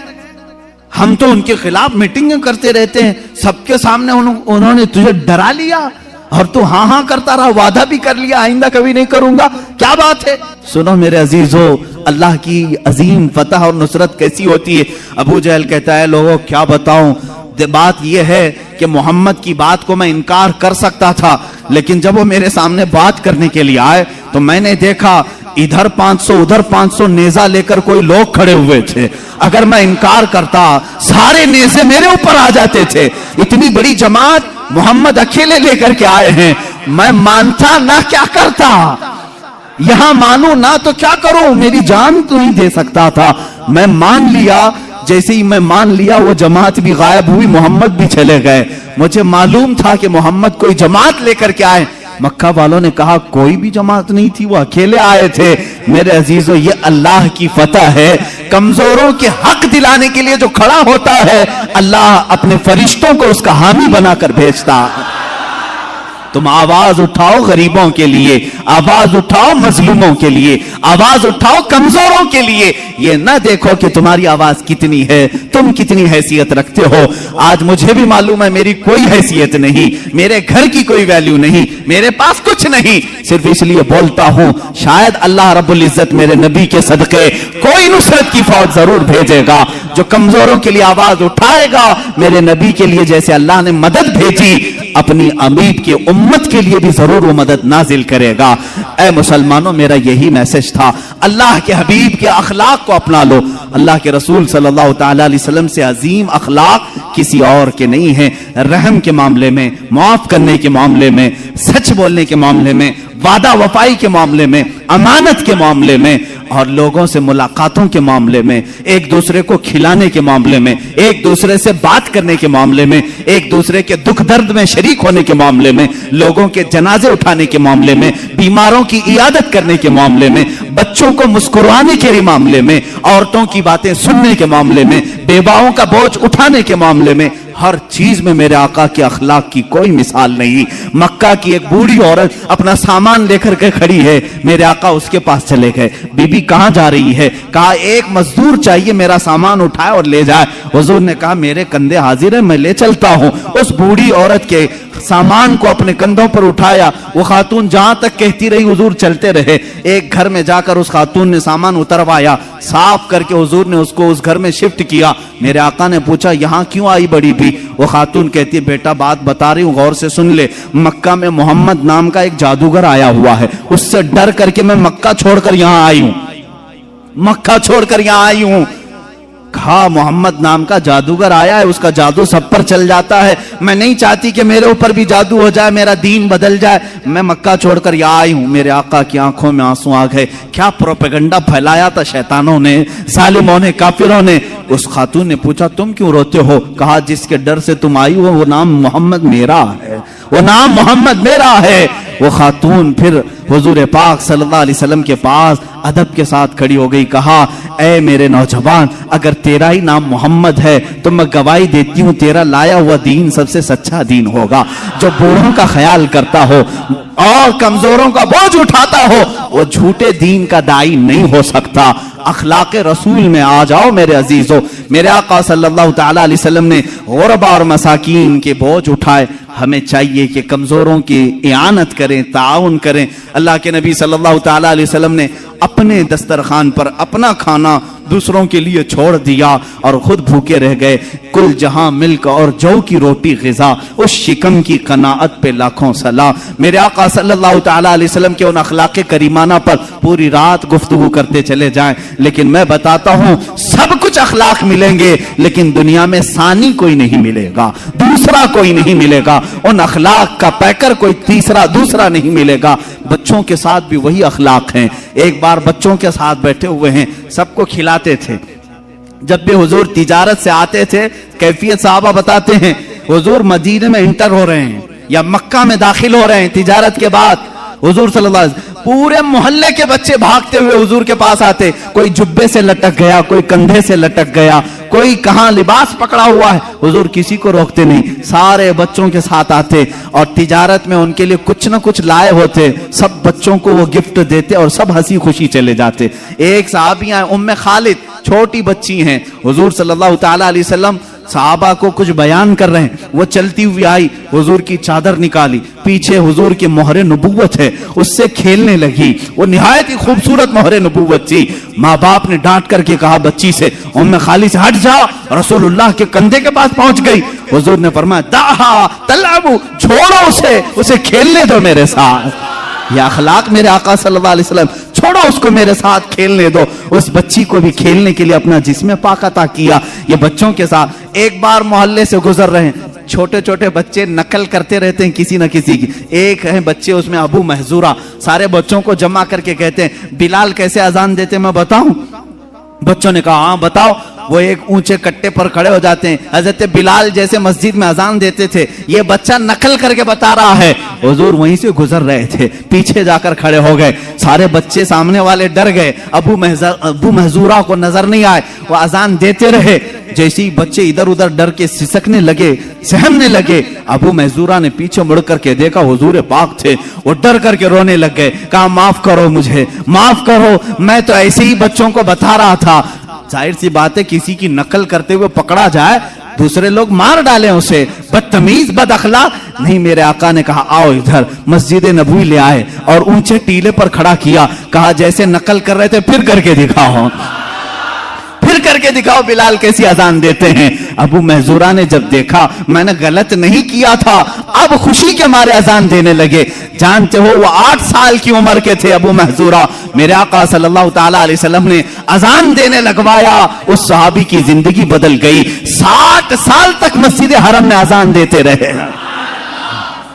ہم تو ان کے خلاف میٹنگیں کرتے رہتے ہیں, سب کے سامنے انہوں نے تجھے ڈرا لیا اور تو ہاں ہاں کرتا رہا, وعدہ بھی کر لیا آئندہ کبھی نہیں کروں گا, کیا بات ہے؟ سنو میرے عزیزو, اللہ کی عظیم فتح اور نصرت کیسی ہوتی ہے. ابو جہل کہتا ہے لوگوں کیا بتاؤں, بات یہ ہے کہ محمد کی بات کو میں انکار کر سکتا تھا, لیکن جب وہ میرے سامنے بات کرنے کے لیے آئے تو میں نے دیکھا ادھر 500 ادھر 500 نیزہ لے کر کوئی لوگ کھڑے ہوئے تھے. اگر میں انکار کرتا سارے نیزے میرے اوپر آ جاتے تھے. اتنی بڑی جماعت محمد اکیلے لے کر کے آئے ہیں, میں مانتا نہ کیا کرتا, یہاں مانوں نہ تو کیا کروں, میری جان تو نہیں دے سکتا تھا. میں مان لیا. جیسے ہی میں مان لیا وہ جماعت بھی غائب ہوئی, محمد بھی چلے گئے. مجھے معلوم تھا کہ محمد کوئی جماعت لے کر کے آئے. مکہ والوں نے کہا کوئی بھی جماعت نہیں تھی, وہ اکیلے آئے تھے. میرے عزیزو یہ اللہ کی فتح ہے. کمزوروں کے حق دلانے کے لیے جو کھڑا ہوتا ہے اللہ اپنے فرشتوں کو اس کا حامی بنا کر بھیجتا. تم آواز اٹھاؤ غریبوں کے لیے, آواز اٹھاؤ مظلوموں کے لیے, آواز اٹھاؤ کمزوروں کے لیے. یہ نہ دیکھو کہ تمہاری آواز کتنی ہے, تم کتنی حیثیت رکھتے ہو. آج مجھے بھی معلوم ہے میری کوئی حیثیت نہیں, میرے گھر کی کوئی ویلیو نہیں, میرے پاس کچھ نہیں, صرف اس لیے بولتا ہوں شاید اللہ رب العزت میرے نبی کے صدقے کوئی نصرت کی فوج ضرور بھیجے گا جو کمزوروں کے لیے آواز اٹھائے گا. میرے نبی کے لیے جیسے اللہ نے مدد بھیجی, اپنی امید کی امت کے لیے بھی ضرور وہ مدد نازل کرے گا. اے مسلمانوں, میرا یہی میسج تھا, اللہ کے حبیب کے اخلاق کو اپنا لو. اللہ کے رسول صلی اللہ تعالی علیہ وسلم سے عظیم اخلاق کسی اور کے نہیں ہیں. رحم کے معاملے میں, معاف کرنے کے معاملے میں, سچ بولنے کے معاملے میں, وعدہ وفائی کے معاملے میں, امانت کے معاملے میں, اور لوگوں سے ملاقاتوں کے معاملے میں, ایک دوسرے کو کھلانے کے معاملے میں, ایک دوسرے سے بات کرنے کے معاملے میں, ایک دوسرے کے دکھ درد میں شریک ہونے کے معاملے میں, لوگوں کے جنازے اٹھانے کے معاملے میں, بیماروں کی عیادت کرنے کے معاملے میں, بچوں کو مسکرانے کے معاملے میں, عورتوں کی باتیں سننے کے معاملے میں, بیواؤں کا بوجھ اٹھانے کے معاملے میں, ہر چیز میں میرے آقا کے اخلاق کی کوئی مثال نہیں. مکہ کی ایک بوڑھی عورت اپنا سامان لے کر کے کھڑی ہے, میرے آقا اس کے پاس چلے گئے. بی بی کہاں جا رہی ہے؟ کہا ایک مزدور چاہیے میرا سامان اٹھائے اور لے جائے. حضور نے کہا میرے کندھے حاضر ہیں, میں لے چلتا ہوں. اس بوڑھی عورت کے سامان کو اپنے کندھوں پر اٹھایا. وہ خاتون جہاں تک کہتی رہی حضور چلتے رہے. ایک گھر میں جا کر اس خاتون نے سامان اتروایا, صاف کر کے حضور نے اس کو اس گھر میں شفٹ کیا. میرے آقا نے پوچھا یہاں کیوں آئی بڑی بھی؟ وہ خاتون کہتی ہے بیٹا بات بتا رہی ہوں غور سے سن لے. مکہ میں محمد نام کا ایک جادوگر آیا ہوا ہے, اس سے ڈر کر کے میں مکہ چھوڑ کر یہاں آئی ہوں, مکہ چھوڑ کر یہاں آئی ہوں. کہا محمد نام کا جادوگر آیا ہے, اس کا جادو سب پر چل جاتا ہے, میں نہیں چاہتی کہ میرے اوپر بھی جادو ہو جائے, میرا دین بدل جائے, میں مکہ چھوڑ کر یہاں آئی ہوں. میرے آقا کی آنکھوں میں آنسو آ گئے. کیا پروپیگنڈا پھیلایا تھا شیطانوں نے, ظالموں نے, کافروں نے. اس خاتون نے پوچھا تم کیوں روتے ہو؟ کہا جس کے ڈر سے تم آئی ہو وہ نام محمد میرا ہے, وہ نام محمد میرا ہے. وہ خاتون پھر حضور پاک صلی اللہ علیہ وسلم کے پاس ادب کے ساتھ کھڑی ہو گئی. کہا اے میرے نوجوان, اگر تیرا ہی نام محمد ہے تو میں گواہی دیتی ہوں تیرا لایا ہوا دین سب سے سچا دین ہوگا. جو بوڑھوں کا خیال کرتا ہو اور کمزوروں کا بوجھ اٹھاتا ہو وہ جھوٹے دین کا داعی نہیں ہو سکتا. اخلاق رسول میں آ جاؤ میرے عزیزو. میرے آقا صلی اللہ تعالی علیہ وسلم نے غربا اور مساکین کے بوجھ اٹھائے. ہمیں چاہیے کہ کمزوروں کی اعانت کریں, تعاون کریں. اللہ کے نبی صلی اللہ تعالی علیہ وسلم نے اپنے دسترخوان پر اپنا کھانا دوسروں کے لیے چھوڑ دیا اور خود بھوکے رہ گئے. کل جہاں ملک اور جو کی روٹی غذا, اس شکم کی قناعت پہ لاکھوں سلام. میرے آقا صلی اللہ تعالی علیہ وسلم کے ان اخلاق کریمانہ پر پوری رات گفتگو کرتے چلے جائیں, لیکن میں بتاتا ہوں سب کچھ اخلاق ملیں گے لیکن دنیا میں ثانی کوئی نہیں ملے گا, دوسرا کوئی نہیں ملے گا. ان اخلاق کا پیکر کوئی تیسرا دوسرا نہیں ملے گا. بچوں کے ساتھ بھی وہی اخلاق ہیں. ایک بار بچوں کے ساتھ بیٹھے ہوئے ہیں, سب کو کھلاتے تھے. جب بھی حضور تجارت سے آتے تھے, کیفیت صحابہ بتاتے ہیں, حضور مدینے میں انٹر ہو رہے ہیں یا مکہ میں داخل ہو رہے ہیں تجارت کے بعد, حضور صلی اللہ علیہ وسلم پورے محلے کے بچے بھاگتے ہوئے حضور کے پاس آتے. کوئی جبے سے لٹک گیا, کوئی کندھے سے لٹک گیا, کوئی کہاں لباس پکڑا ہوا ہے, حضور کسی کو روکتے نہیں, سارے بچوں کے ساتھ آتے اور تجارت میں ان کے لیے کچھ نہ کچھ لائے ہوتے, سب بچوں کو وہ گفٹ دیتے اور سب ہنسی خوشی چلے جاتے. ایک صحابیاں ام خالد, چھوٹی بچی ہیں, حضور صلی اللہ تعالی علیہ وسلم صحابہ کو کچھ بیان کر رہے ہیں, وہ چلتی ہوئی آئی, حضور کی چادر نکالی, پیچھے حضور کی مہر نبوت ہے, اس سے کھیلنے لگی. وہ نہایت ہی خوبصورت مہر نبوت تھی. ماں باپ نے ڈانٹ کر کے کہا بچی سے, ام خالد سے ہٹ جا. رسول اللہ کے کندھے کے پاس پہنچ گئی. حضور نے فرمایا داہا تلعبو, چھوڑو اسے کھیلنے دو میرے ساتھ. یہ اخلاق میرے آقا صلی اللہ علیہ وسلم, چھوڑو اس کو میرے ساتھ کھیلنے دو. اس بچی کو بھی کھیلنے کے لیے اپنا جسم پاک عطا کیا. یہ بچوں کے ساتھ ایک بار محلے سے گزر رہے ہیں, چھوٹے چھوٹے بچے نقل کرتے رہتے ہیں کسی نہ کسی کی. ایک ہے بچے اس میں ابو محذورہ, سارے بچوں کو جمع کر کے کہتے ہیں بلال کیسے اذان دیتے میں بتاؤں. بچوں نے کہا ہاں بتاؤ. وہ ایک اونچے کٹے پر کھڑے ہو جاتے ہیں, حضرت بلال جیسے مسجد میں اذان دیتے تھے, یہ بچہ نقل کر کے بتا رہا ہے. حضور وہیں سے گزر رہے تھے, پیچھے جا کر کھڑے ہو گئے. سارے بچے سامنے والے ڈر گئے, ابو محذورہ کو نظر نہیں آئے, وہ اذان دیتے رہے. جیسے ہی بچے ادھر ادھر ڈر کے سسکنے لگے, سہمنے لگے, ابو محذورہ نے پیچھے مڑ کر کے دیکھا حضور پاک تھے. وہ ڈر کر کے رونے لگ گئے, کہا معاف کرو مجھے, معاف کرو, میں تو ایسے ہی بچوں کو بتا رہا تھا. ظاہر سی بات ہے کسی کی نقل کرتے ہوئے پکڑا جائے, دوسرے لوگ مار ڈالیں اسے, بدتمیز بد اخلاق نہیں. میرے آقا نے کہا آؤ ادھر, مسجد نبوی لے آئے اور اونچے ٹیلے پر کھڑا کیا. کہا جیسے نقل کر رہے تھے پھر کر کے دکھاؤ, پھر کر کے دکھاؤ بلال کیسی اذان دیتے ہیں. ابو محذورہ نے جب دیکھا میں نے غلط نہیں کیا تھا, اب خوشی کے مارے اذان دینے لگے. جانتے ہو وہ 8 سال کی عمر کے تھے ابو محذورہ. میرے آقا صلی اللہ تعالی علیہ وسلم نے اذان دینے لگوایا, اس صحابی کی زندگی بدل گئی. 60 سال تک مسجد حرم میں اذان دیتے رہے.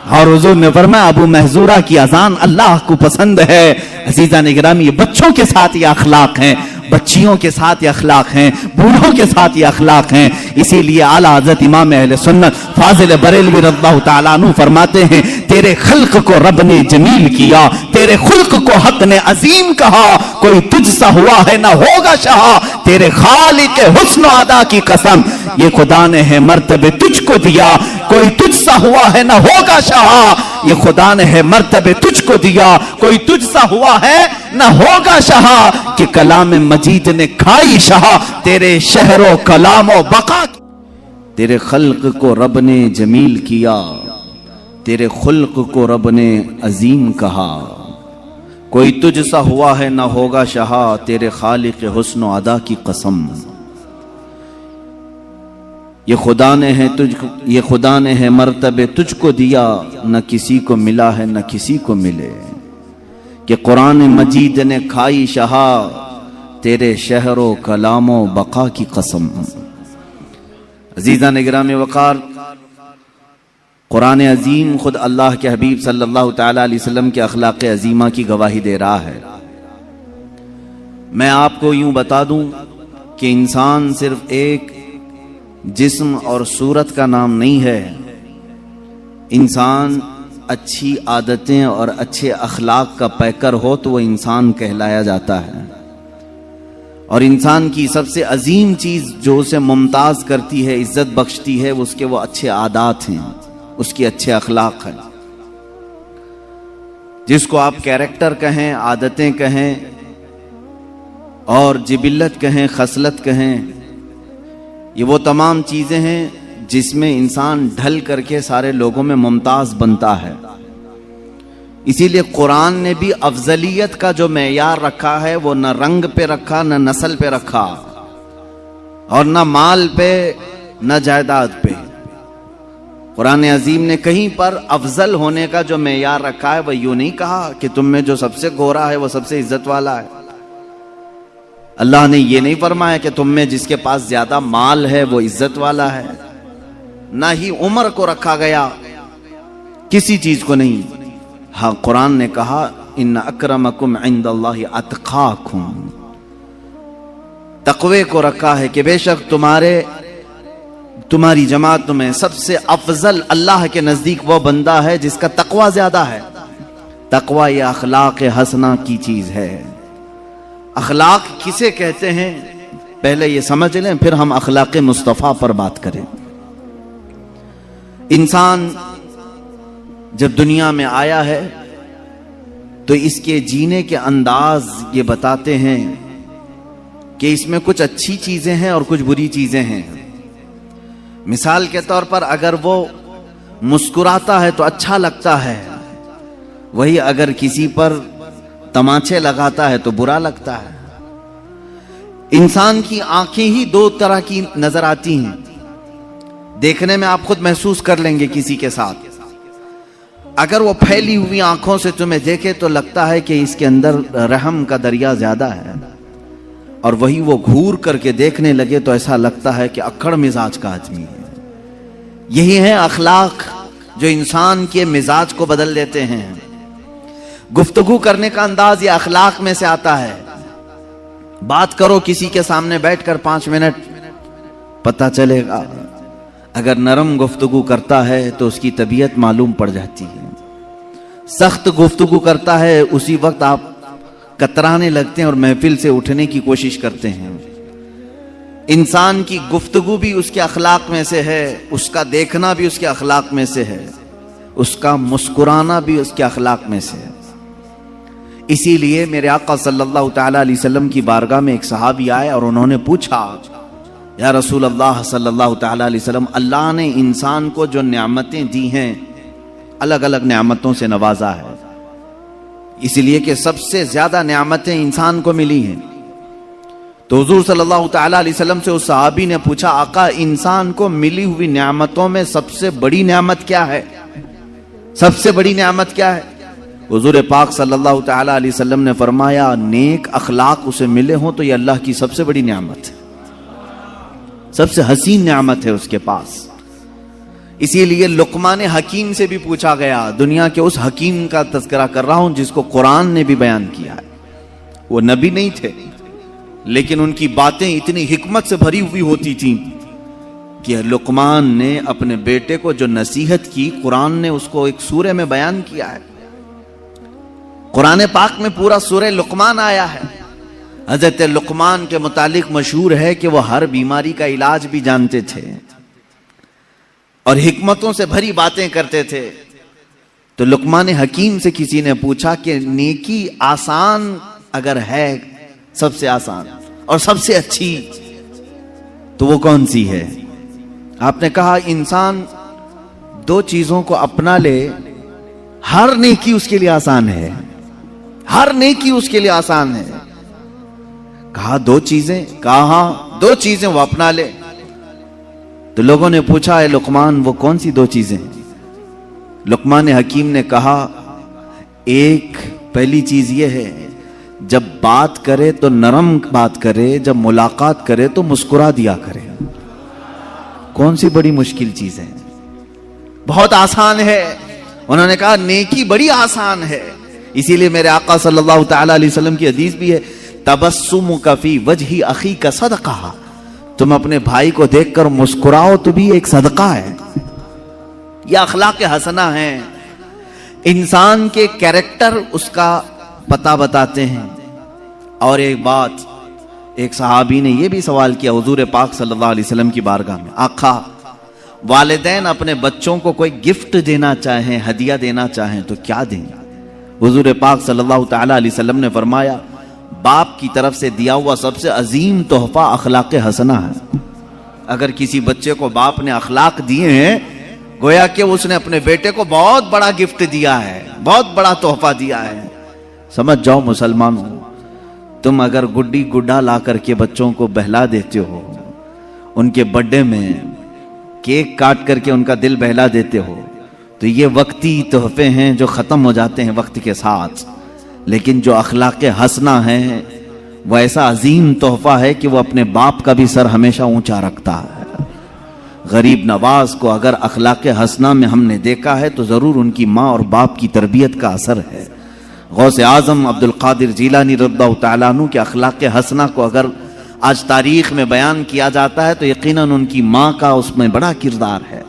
اور حضور نے فرمایا ابو محذورہ کی اذان اللہ کو پسند ہے. عزیزان گرامی, یہ بچوں کے ساتھ یہ اخلاق ہیں, بچیوں کے ساتھ یہ اخلاق ہیں, بوڑھوں کے ساتھ یہ اخلاق ہیں. اسی لیے اعلیٰ حضرت امام اہل سنت فاضل بریلوی رضی اللہ تعالیٰ عنہ فرماتے ہیں تیرے خلق کو رب نے جمیل کیا, تیرے خلق کو حق نے عظیم کہا, کوئی تجھ سا ہوا ہے نہ ہوگا شہا, تیرے خالق حسن و ادا کی قسم, یہ خدا نے ہے مرتبے تجھ کو دیا, کوئی تجھ سا ہوا ہے نہ ہوگا شہا, یہ خدا نے ہے مرتبے تجھ کو دیا, کوئی تجھ سا ہوا ہے نہ ہوگا شہا, کہ کلام مجید نے کھائی شہا, تیرے شہر و کلام و بقا. تیرے خلق کو رب نے جمیل کیا, تیرے خلق کو رب نے عظیم کہا, کوئی تجھ سا ہوا ہے نہ ہوگا شہا, تیرے خالق حسن و ادا کی قسم. یہ خدا نے ہے مرتبے تجھ کو دیا, نہ کسی کو ملا ہے نہ کسی کو ملے, کہ قرآن مجید نے کھائی شہا, تیرے شہر و کلام و بقا کی قسم. عزیزان گرامی وقار, قرآن عظیم خود اللہ کے حبیب صلی اللہ تعالی علیہ وسلم کے اخلاق عظیمہ کی گواہی دے رہا ہے. میں آپ کو یوں بتا دوں کہ انسان صرف ایک جسم اور صورت کا نام نہیں ہے, انسان اچھی عادتیں اور اچھے اخلاق کا پیکر ہو تو وہ انسان کہلایا جاتا ہے. اور انسان کی سب سے عظیم چیز جو اسے ممتاز کرتی ہے، عزت بخشتی ہے، اس کے وہ اچھے عادات ہیں، اس کے اچھے اخلاق ہیں. جس کو آپ کیریکٹر کہیں، عادتیں کہیں، اور جبلت کہیں، خصلت کہیں، یہ وہ تمام چیزیں ہیں جس میں انسان ڈھل کر کے سارے لوگوں میں ممتاز بنتا ہے. اسی لیے قرآن نے بھی افضلیت کا جو معیار رکھا ہے وہ نہ رنگ پہ رکھا، نہ نسل پہ رکھا، اور نہ مال پہ، نہ جائیداد پہ. قرآن عظیم نے کہیں پر افضل ہونے کا جو معیار رکھا ہے وہ یوں نہیں کہا کہ تم میں جو سب سے گورا ہے وہ سب سے عزت والا ہے. اللہ نے یہ نہیں فرمایا کہ تم میں جس کے پاس زیادہ مال ہے وہ عزت والا ہے. نہ ہی عمر کو رکھا گیا، کسی چیز کو نہیں. ہاں قرآن نے کہا ان اکرمکم عند اللہ اتقاکم، تقوی کو رکھا ہے کہ بے شک تمہاری جماعت میں سب سے افضل اللہ کے نزدیک وہ بندہ ہے جس کا تقوی زیادہ ہے. تقوی یہ اخلاق حسنہ کی چیز ہے. اخلاق کسے کہتے ہیں پہلے یہ سمجھ لیں، پھر ہم اخلاق مصطفیٰ پر بات کریں. انسان جب دنیا میں آیا ہے تو اس کے جینے کے انداز یہ بتاتے ہیں کہ اس میں کچھ اچھی چیزیں ہیں اور کچھ بری چیزیں ہیں. مثال کے طور پر اگر وہ مسکراتا ہے تو اچھا لگتا ہے، وہی اگر کسی پر تماچے لگاتا ہے تو برا لگتا ہے. انسان کی آنکھیں ہی دو طرح کی نظر آتی ہیں. دیکھنے میں آپ خود محسوس کر لیں گے کسی کے ساتھ، اگر وہ پھیلی ہوئی آنکھوں سے تمہیں دیکھے تو لگتا ہے کہ اس کے اندر رحم کا دریا زیادہ ہے، اور وہی وہ گھور کر کے دیکھنے لگے تو ایسا لگتا ہے کہ اکڑ مزاج کا آدمی ہے. یہی ہے اخلاق جو انسان کے مزاج کو بدل دیتے ہیں. گفتگو کرنے کا انداز یہ اخلاق میں سے آتا ہے. بات کرو کسی کے سامنے بیٹھ کر 5 منٹ، پتہ چلے گا اگر نرم گفتگو کرتا ہے تو اس کی طبیعت معلوم پڑ جاتی ہے. سخت گفتگو کرتا ہے اسی وقت آپ کترانے لگتے ہیں اور محفل سے اٹھنے کی کوشش کرتے ہیں. انسان کی گفتگو بھی اس کے اخلاق میں سے ہے، اس کا دیکھنا بھی اس کے اخلاق میں سے ہے، اس کا مسکرانا بھی اس کے اخلاق میں سے ہے. اسی لیے میرے آقا صلی اللہ تعالی علیہ وسلم کی بارگاہ میں ایک صحابی آئے اور انہوں نے پوچھا، یا رسول اللہ صلی اللہ تعالی علیہ وسلم، اللہ نے انسان کو جو نعمتیں دی ہیں الگ الگ نعمتوں سے نوازا ہے، اس لیے کہ سب سے زیادہ نعمتیں انسان کو ملی ہیں. تو حضور صلی اللہ تعالی علیہ وسلم سے اس صحابی نے پوچھا، آقا انسان کو ملی ہوئی نعمتوں میں سب سے بڑی نعمت کیا ہے؟ سب سے بڑی نعمت کیا ہے؟ حضور پاک صلی اللہ تعالی علیہ وسلم نے فرمایا، نیک اخلاق اسے ملے ہوں تو یہ اللہ کی سب سے بڑی نعمت ہے، سب سے حسین نعمت ہے اس کے پاس. اسی لیے لقمان حکیم سے بھی پوچھا گیا، دنیا کے اس حکیم کا تذکرہ کر رہا ہوں جس کو قرآن نے بھی بیان کیا ہے. وہ نبی نہیں تھے لیکن ان کی باتیں اتنی حکمت سے بھری ہوئی ہوتی تھیں کہ لقمان نے اپنے بیٹے کو جو نصیحت کی، قرآن نے اس کو ایک سورہ میں بیان کیا ہے. قرآن پاک میں پورا سورہ لقمان آیا ہے. حضرت لقمان کے متعلق مشہور ہے کہ وہ ہر بیماری کا علاج بھی جانتے تھے اور حکمتوں سے بھری باتیں کرتے تھے. تو لقمان حکیم سے کسی نے پوچھا کہ نیکی آسان اگر ہے، سب سے آسان اور سب سے اچھی، تو وہ کون سی ہے؟ آپ نے کہا انسان 2 چیزوں کو اپنا لے، ہر نیکی اس کے لیے آسان ہے، ہر نیکی اس کے لیے آسان ہے. کہا 2 چیزیں؟ کہا ہاں 2 چیزیں وہ اپنا لے. تو لوگوں نے پوچھا، اے لقمان وہ کون سی 2 چیزیں؟ لقمان حکیم نے کہا، ایک پہلی چیز یہ ہے جب بات کرے تو نرم بات کرے، جب ملاقات کرے تو مسکرا دیا کرے. کون سی بڑی مشکل چیز ہے؟ بہت آسان ہے. انہوں نے کہا نیکی بڑی آسان ہے. اسی لیے میرے آقا صلی اللہ تعالی علیہ وسلم کی حدیث بھی ہے، تبسمک فی وجہ اخیک صدقہ، تم اپنے بھائی کو دیکھ کر مسکراؤ تو بھی ایک صدقہ ہے. یہ اخلاق حسنہ ہیں. انسان کے کیریکٹر اس کا پتہ بتاتے ہیں. اور ایک بات، ایک صحابی نے یہ بھی سوال کیا حضور پاک صلی اللہ علیہ وسلم کی بارگاہ میں، آقا والدین اپنے بچوں کو کوئی گفٹ دینا چاہیں، ہدیہ دینا چاہیں تو کیا دیں؟ حضور پاک صلی اللہ تعالی علیہ وسلم نے فرمایا باپ کی طرف سے دیا ہوا سب سے عظیم تحفہ اخلاق حسنہ ہے. اگر کسی بچے کو باپ نے اخلاق دیے ہیں، گویا کہ اس نے اپنے بیٹے کو بہت بڑا گفٹ دیا ہے، بہت بڑا تحفہ دیا ہے. سمجھ جاؤ مسلمانوں، تم اگر گڈی گڈا لا کر کے بچوں کو بہلا دیتے ہو، ان کے برتھڈے میں کیک کاٹ کر کے ان کا دل بہلا دیتے ہو، تو یہ وقتی تحفے ہیں جو ختم ہو جاتے ہیں وقت کے ساتھ. لیکن جو اخلاق حسنہ ہیں وہ ایسا عظیم تحفہ ہے کہ وہ اپنے باپ کا بھی سر ہمیشہ اونچا رکھتا ہے. غریب نواز کو اگر اخلاق حسنہ میں ہم نے دیکھا ہے تو ضرور ان کی ماں اور باپ کی تربیت کا اثر ہے. غوث اعظم عبد القادر جیلانی رضی اللہ تعالیٰ عنہ کے اخلاق حسنہ کو اگر آج تاریخ میں بیان کیا جاتا ہے تو یقیناً ان کی ماں کا اس میں بڑا کردار ہے.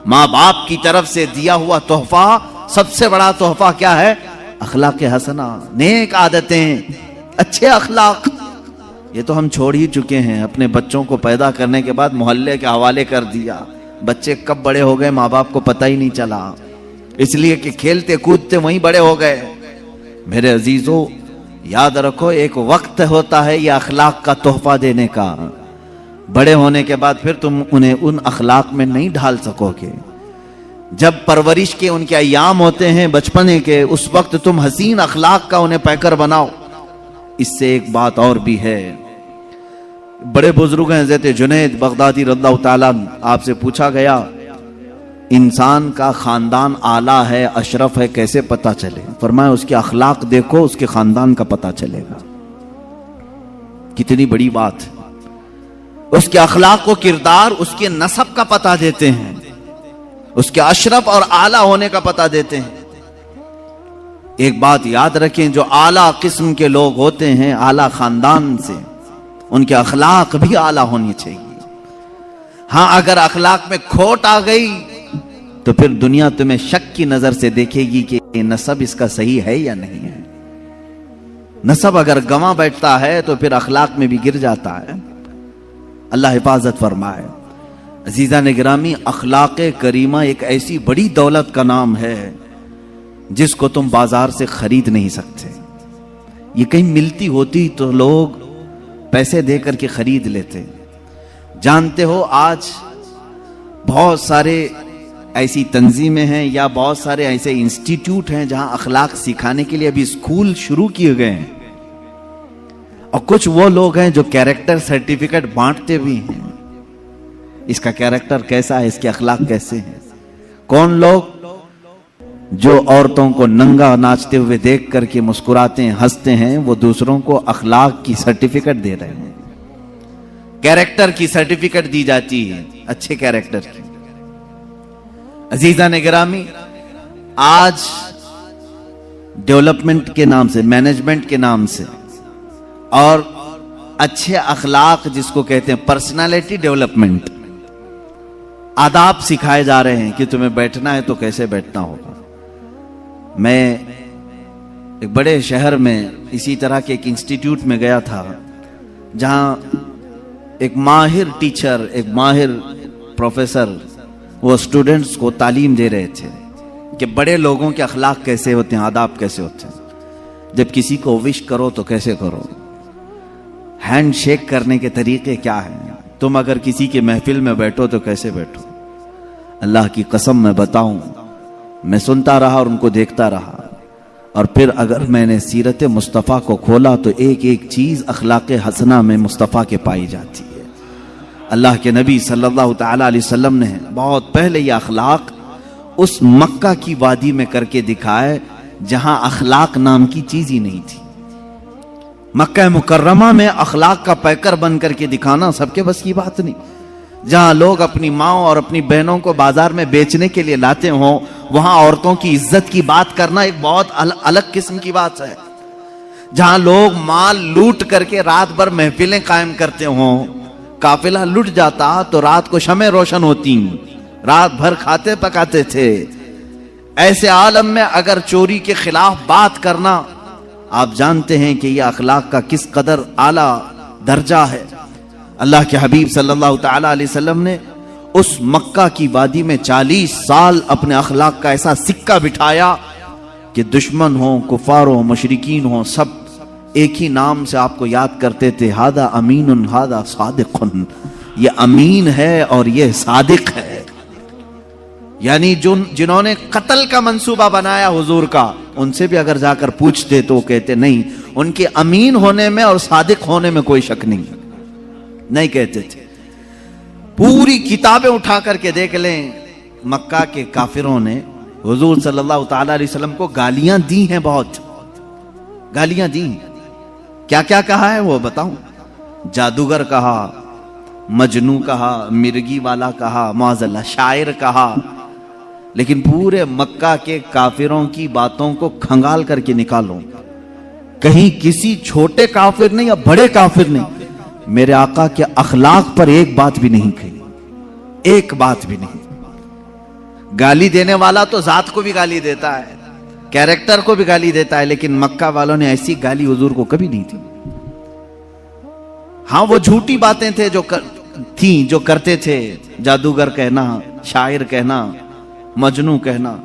ماں باپ کی طرف سے دیا ہوا تحفہ، سب سے بڑا تحفہ کیا ہے؟ اخلاق حسنہ، نیک عادتیں، اچھے اخلاق. یہ تو ہم چھوڑ ہی چکے ہیں. اپنے بچوں کو پیدا کرنے کے بعد محلے کے حوالے کر دیا. بچے کب بڑے ہو گئے ماں باپ کو پتہ ہی نہیں چلا، اس لیے کہ کھیلتے کودتے وہیں بڑے ہو گئے. میرے عزیزو یاد رکھو، ایک وقت ہوتا ہے یہ اخلاق کا تحفہ دینے کا. بڑے ہونے کے بعد پھر تم انہیں ان اخلاق میں نہیں ڈھال سکو گے. جب پرورش کے ان کے ایام ہوتے ہیں بچپنے کے، اس وقت تم حسین اخلاق کا انہیں پیکر بناؤ. اس سے ایک بات اور بھی ہے، بڑے بزرگ ہیں حضرت جنید بغدادی رضی اللہ تعالیٰ، آپ سے پوچھا گیا انسان کا خاندان اعلیٰ ہے، اشرف ہے، کیسے پتہ چلے؟ فرمایا اس کے اخلاق دیکھو، اس کے خاندان کا پتہ چلے گا. کتنی بڑی بات ہے. اس کے اخلاق و کردار اس کے نسب کا پتہ دیتے ہیں، اس کے اشرف اور اعلیٰ ہونے کا پتہ دیتے ہیں. ایک بات یاد رکھیں، جو اعلیٰ قسم کے لوگ ہوتے ہیں، اعلیٰ خاندان سے، ان کے اخلاق بھی اعلیٰ ہونی چاہیے. ہاں اگر اخلاق میں کھوٹ آ گئی تو پھر دنیا تمہیں شک کی نظر سے دیکھے گی کہ یہ نسب اس کا صحیح ہے یا نہیں ہے. نسب اگر گنوا بیٹھتا ہے تو پھر اخلاق میں بھی گر جاتا ہے. اللہ حفاظت فرمائے. عزیزان گرامی، اخلاق کریمہ ایک ایسی بڑی دولت کا نام ہے جس کو تم بازار سے خرید نہیں سکتے. یہ کہیں ملتی ہوتی تو لوگ پیسے دے کر کے خرید لیتے. جانتے ہو آج بہت سارے ایسی تنظیمیں ہیں یا بہت سارے ایسے انسٹیٹیوٹ ہیں جہاں اخلاق سکھانے کے لیے ابھی اسکول شروع کیے گئے ہیں، اور کچھ وہ لوگ ہیں جو کیریکٹر سرٹیفکیٹ بانٹتے بھی ہیں. اس کا کیریکٹر کیسا ہے، اس کے اخلاق کیسے ہیں. کون لوگ؟ جو عورتوں کو ننگا ناچتے ہوئے دیکھ کر کے مسکراتے ہیں، ہنستے ہیں، وہ دوسروں کو اخلاق کی سرٹیفکیٹ دے رہے ہیں. کیریکٹر کی سرٹیفکیٹ دی جاتی ہے، اچھے کیریکٹر کی. عزیزان گرامی، آج ڈیولپمنٹ کے نام سے، مینجمنٹ کے نام سے، اور اچھے اخلاق جس کو کہتے ہیں پرسنالٹی ڈیولپمنٹ، آداب سکھائے جا رہے ہیں کہ تمہیں بیٹھنا ہے تو کیسے بیٹھنا ہوگا. میں ایک بڑے شہر میں اسی طرح کے ایک انسٹیٹیوٹ میں گیا تھا جہاں ایک ماہر ٹیچر، ایک ماہر پروفیسر وہ اسٹوڈنٹس کو تعلیم دے رہے تھے کہ بڑے لوگوں کے اخلاق کیسے ہوتے ہیں، آداب کیسے ہوتے ہیں. جب کسی کو وش کرو تو کیسے کرو، ہینڈ شیک کرنے کے طریقے کیا ہیں، تم اگر کسی کے محفل میں بیٹھو تو کیسے بیٹھو. اللہ کی قسم میں بتاؤں، میں سنتا رہا اور ان کو دیکھتا رہا، اور پھر اگر میں نے سیرت مصطفیٰ کو کھولا تو ایک ایک چیز اخلاق حسنہ میں مصطفیٰ کے پائی جاتی ہے. اللہ کے نبی صلی اللہ تعالی علیہ وسلم نے بہت پہلے یہ اخلاق اس مکہ کی وادی میں کر کے دکھائے جہاں اخلاق نام کی چیز ہی نہیں تھی. مکہ مکرمہ میں اخلاق کا پیکر بن کر کے دکھانا سب کے بس کی بات نہیں. جہاں لوگ اپنی ماں اور اپنی بہنوں کو بازار میں بیچنے کے لیے لاتے ہوں، وہاں عورتوں کی عزت کی بات کرنا ایک بہت الگ قسم کی بات ہے. جہاں لوگ مال لوٹ کر کے رات بھر محفلیں قائم کرتے ہوں، قافلہ لٹ جاتا تو رات کو شمع روشن ہوتی، رات بھر کھاتے پکاتے تھے. ایسے عالم میں اگر چوری کے خلاف بات کرنا، آپ جانتے ہیں کہ یہ اخلاق کا کس قدر اعلیٰ درجہ ہے۔ اللہ کے حبیب صلی اللہ تعالی علیہ وسلم نے اس مکہ کی وادی میں 40 سال اپنے اخلاق کا ایسا سکہ بٹھایا کہ دشمن ہوں، کفار ہوں، مشرکین ہوں، سب ایک ہی نام سے آپ کو یاد کرتے تھے، ہذا امین ہذا صادق، یہ امین ہے اور یہ صادق ہے۔ یعنی جنہوں نے قتل کا منصوبہ بنایا حضور کا، ان سے بھی اگر جا کر پوچھتے تو کہتے نہیں، ان کے امین ہونے میں اور صادق ہونے میں کوئی شک نہیں کہتے تھے۔ پوری کتابیں اٹھا کر کے دیکھ لیں، مکہ کے کافروں نے حضور صلی اللہ تعالی علیہ وسلم کو گالیاں دی ہیں، بہت گالیاں دی۔ کیا کیا کہا ہے وہ بتاؤں؟ جادوگر کہا، مجنوں کہا، مرگی والا کہا، معاذ اللہ شاعر کہا۔ لیکن پورے مکہ کے کافروں کی باتوں کو کھنگال کر کے نکالو، کہیں کسی چھوٹے کافر نے یا بڑے کافر نے میرے آقا کے اخلاق پر ایک بات بھی نہیں کہی، ایک بات بھی نہیں۔ گالی دینے والا تو ذات کو بھی گالی دیتا ہے، کیریکٹر کو بھی گالی دیتا ہے، لیکن مکہ والوں نے ایسی گالی حضور کو کبھی نہیں دی۔ ہاں وہ جھوٹی باتیں تھے جو کرتے تھے، جادوگر کہنا، شاعر کہنا، مجنوں کہنا،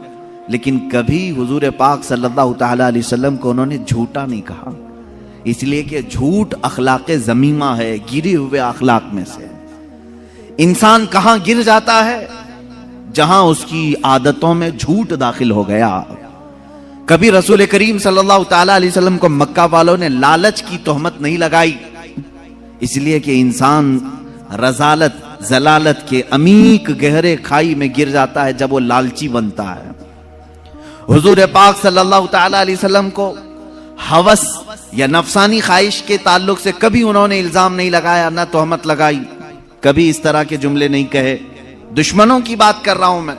لیکن کبھی حضور پاک صلی اللہ تعالی علیہ وسلم کو انہوں نے جھوٹا نہیں کہا، اس لیے کہ جھوٹ اخلاق ذمیمہ ہے، گرے ہوئے اخلاق میں سے۔ انسان کہاں گر جاتا ہے؟ جہاں اس کی عادتوں میں جھوٹ داخل ہو گیا۔ کبھی رسول کریم صلی اللہ تعالی علیہ وسلم کو مکہ والوں نے لالچ کی تہمت نہیں لگائی، اس لیے کہ انسان رذالت زلالت کے عمیق گہرے کھائی میں گر جاتا ہے جب وہ لالچی بنتا ہے۔ حضور پاک صلی اللہ تعالی علیہ وسلم کو ہوس یا نفسانی خواہش کے تعلق سے کبھی انہوں نے الزام نہیں لگایا، نہ تہمت لگائی، کبھی اس طرح کے جملے نہیں کہے۔ دشمنوں کی بات کر رہا ہوں میں،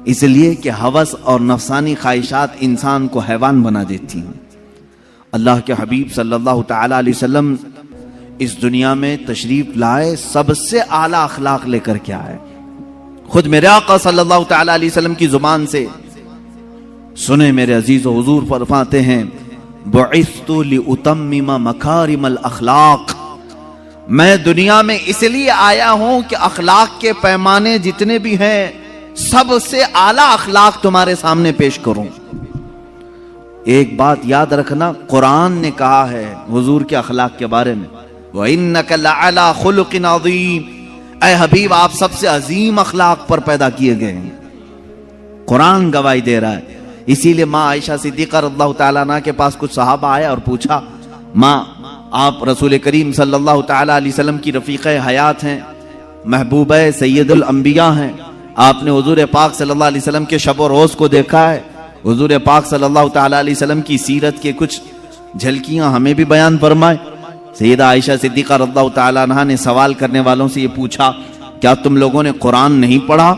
اس لیے کہ ہوس اور نفسانی خواہشات انسان کو حیوان بنا دیتی ہیں۔ اللہ کے حبیب صلی اللہ تعالی علیہ وسلم اس دنیا میں تشریف لائے، سب سے اعلیٰ اخلاق لے کر کے آئے۔ خود میرے آقا صلی اللہ تعالی علیہ وسلم کی زبان سے سنیں میرے عزیز و حضور فرماتے ہیں، بعثت لأتمم مکارم الاخلاق، میں دنیا میں اس لیے آیا ہوں کہ اخلاق کے پیمانے جتنے بھی ہیں سب سے اعلیٰ اخلاق تمہارے سامنے پیش کروں۔ ایک بات یاد رکھنا، قرآن نے کہا ہے حضور کے اخلاق کے بارے میں، وَإِنَّكَ لَعَلَىٰ خُلُقٍ عَظِيمٍ، اے حبیب آپ سب سے عظیم اخلاق پر پیدا کیے گئے ہیں۔ قرآن گواہی دے رہا ہے۔ اسی لیے ماں عائشہ صدیقہ رضی اللہ تعالیٰ عنہ کے پاس کچھ صحابہ آیا اور پوچھا، ماں آپ رسول کریم صلی اللہ تعالیٰ علیہ وسلم کی رفیقہ حیات ہیں، محبوبہ سید الانبیاء ہیں، آپ نے حضور پاک صلی اللہ علیہ وسلم کے شب و روز کو دیکھا ہے، حضور پاک صلی اللہ تعالیٰ علیہ وسلم کی سیرت کے کچھ جھلکیاں ہمیں بھی بیان فرمائے۔ سیدہ عائشہ صدیقہ رضی اللہ تعالیٰ عنہ نے سوال کرنے والوں سے یہ پوچھا، کیا تم لوگوں نے قرآن نہیں پڑھا؟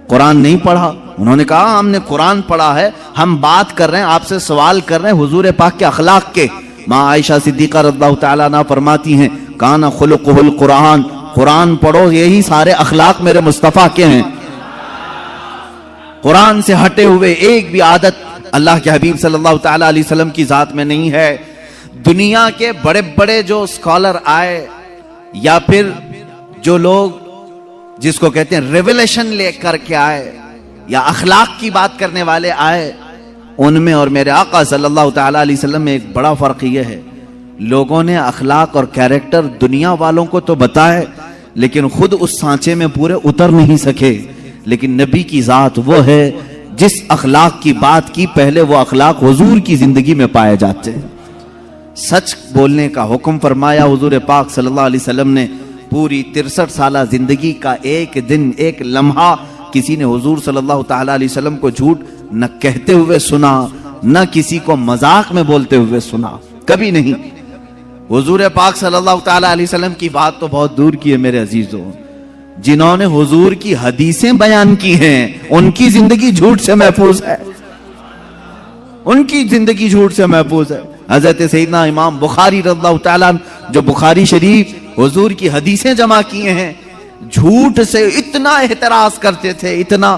قرآن نہیں پڑھا؟ انہوں نے کہا ہم نے قرآن پڑھا ہے، ہم بات کر رہے ہیں، آپ سے سوال کر رہے ہیں حضور پاک کے اخلاق کے۔ ماں عائشہ صدیقہ رضی اللہ تعالیٰ عنہ فرماتی ہیں، کان خلقہ القرآن، قرآن پڑھو، یہی سارے اخلاق میرے مصطفیٰ کے ہیں۔ قرآن سے ہٹے ہوئے ایک بھی عادت اللہ کے حبیب صلی اللہ تعالیٰ علیہ وسلم کی ذات میں نہیں ہے۔ دنیا کے بڑے بڑے جو اسکالر آئے یا پھر جو لوگ جس کو کہتے ہیں ریولیشن لے کر کے آئے یا اخلاق کی بات کرنے والے آئے، ان میں اور میرے آقا صلی اللہ تعالیٰ علیہ وسلم میں ایک بڑا فرق یہ ہے، لوگوں نے اخلاق اور کیریکٹر دنیا والوں کو تو بتائے لیکن خود اس سانچے میں پورے اتر نہیں سکے، لیکن نبی کی ذات وہ ہے جس اخلاق کی بات کی پہلے وہ اخلاق حضور کی زندگی میں پائے جاتے ہیں۔ سچ بولنے کا حکم فرمایا حضور پاک صلی اللہ علیہ وسلم نے، پوری 63 سالہ زندگی کا ایک دن ایک لمحہ کسی نے حضور صلی اللہ تعالیٰ علیہ وسلم کو جھوٹ نہ کہتے ہوئے سنا، نہ کسی کو مذاق میں بولتے ہوئے سنا، کبھی نہیں۔ حضور پاک صلی اللہ تعالیٰ علیہ وسلم کی بات تو بہت دور کی ہے میرے عزیزوں، جنہوں نے حضور کی حدیثیں بیان کی ہیں ان کی زندگی جھوٹ سے محفوظ ہے، ان کی زندگی جھوٹ سے محفوظ ہے۔ حضرت سیدنا امام بخاری رضی اللہ تعالیٰ جو بخاری شریف حضور کی حدیثیں جمع کیے ہیں، جھوٹ سے اتنا احتراز کرتے تھے، اتنا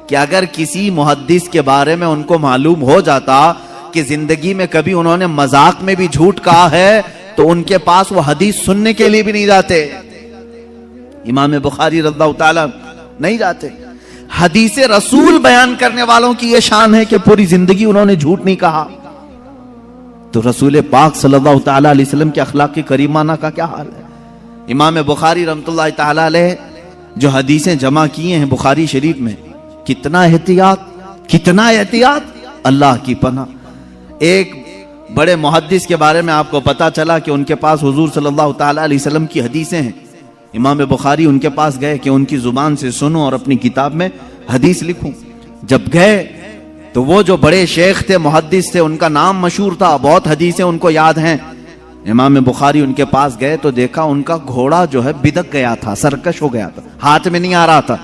کہ اگر کسی محدث کے بارے میں ان کو معلوم ہو جاتا کہ زندگی میں کبھی انہوں نے مذاق میں بھی جھوٹ کہا ہے تو ان کے پاس وہ حدیث سننے کے لیے بھی نہیں جاتے. امام بخاری رضی اللہ تعالی نہیں جاتے. حدیث رسول بیان کرنے والوں کی یہ شان ہے کہ پوری زندگی انہوں نے جھوٹ نہیں کہا. تو رسول پاک صلی اللہ تعالی علیہ وسلم کے اخلاق کریمانہ کا کیا حال ہے؟ امام بخاری رحمۃ اللہ تعالی علیہ جو حدیثیں جمع کیے ہیں بخاری شریف میں، کتنا احتیاط، اللہ کی پناہ. ایک بڑے محدث کے بارے میں آپ کو پتا چلا کہ ان کے پاس حضور صلی اللہ تعالی علیہ وسلم کی حدیثیں ہیں. امام بخاری ان کے پاس گئے کہ ان کی زبان سے سنوں اور اپنی کتاب میں حدیث لکھوں. جب گئے تو وہ جو بڑے شیخ تھے، محدث تھے، ان کا نام مشہور تھا، بہت حدیثیں ان کو یاد ہیں. امام بخاری ان کے پاس گئے تو دیکھا ان کا گھوڑا جو ہے بدک گیا تھا، سرکش ہو گیا تھا، ہاتھ میں نہیں آ رہا تھا،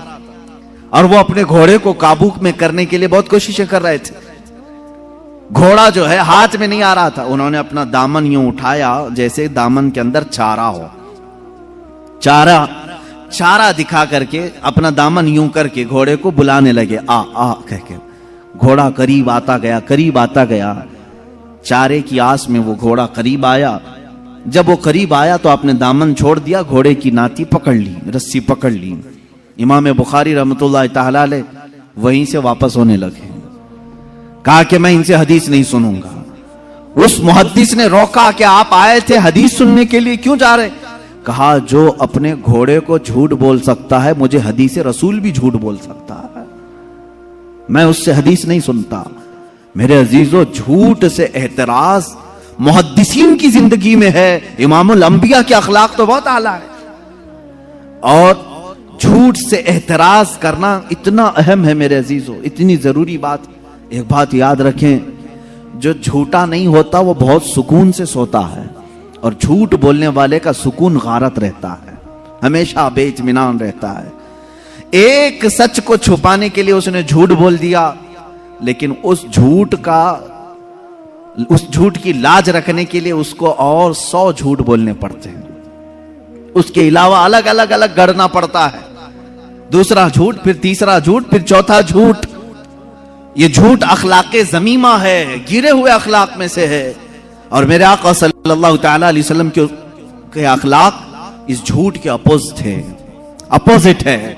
اور وہ اپنے گھوڑے کو قابو میں کرنے کے لیے بہت کوششیں کر رہے تھے. گھوڑا جو ہے ہاتھ میں نہیں آ رہا تھا. انہوں نے اپنا دامن یوں اٹھایا جیسے دامن کے اندر چارہ ہو، چارہ دکھا کر کے اپنا دامن یوں کر کے گھوڑے کو بلانے لگے، آ کہہ کے. گھوڑا قریب آتا گیا. چارے کی آس میں وہ گھوڑا قریب آیا. جب وہ قریب آیا تو آپ نے دامن چھوڑ دیا، گھوڑے کی ناتی پکڑ لی، رسی پکڑ لی. امام بخاری رحمۃ اللہ تعالی علیہ وہیں سے واپس ہونے لگے. کہا کہ میں ان سے حدیث نہیں سنوں گا. اس محدث نے روکا کہ آپ آئے تھے حدیث سننے کے لیے، کیوں جا رہے؟ کہا جو اپنے گھوڑے کو جھوٹ بول سکتا ہے مجھے حدیث رسول بھی جھوٹ بول سکتا ہے، میں اس سے حدیث نہیں سنتا. میرے عزیزو، جھوٹ سے احتراز محدثین کی زندگی میں ہے. امام الانبیاء کے اخلاق تو بہت اعلیٰ ہے، اور جھوٹ سے احتراز کرنا اتنا اہم ہے میرے عزیزو، اتنی ضروری بات. ایک بات یاد رکھیں، جو جھوٹا نہیں ہوتا وہ بہت سکون سے سوتا ہے، اور جھوٹ بولنے والے کا سکون غارت رہتا ہے، ہمیشہ بے اطمینان رہتا ہے. ایک سچ کو چھپانے کے لیے اس نے جھوٹ بول دیا، لیکن اس جھوٹ کی لاج رکھنے کے لیے اس کو اور 100 جھوٹ بولنے پڑتے ہیں. اس کے علاوہ الگ الگ گڑنا پڑتا ہے. دوسرا جھوٹ، پھر تیسرا جھوٹ، پھر چوتھا جھوٹ. یہ جھوٹ اخلاق ذمیمہ ہے، گرے ہوئے اخلاق میں سے ہے. اور میرے آقا صلی اللہ تعالی علیہ وسلم کے اخلاق اس جھوٹ کے اپوزٹ ہے.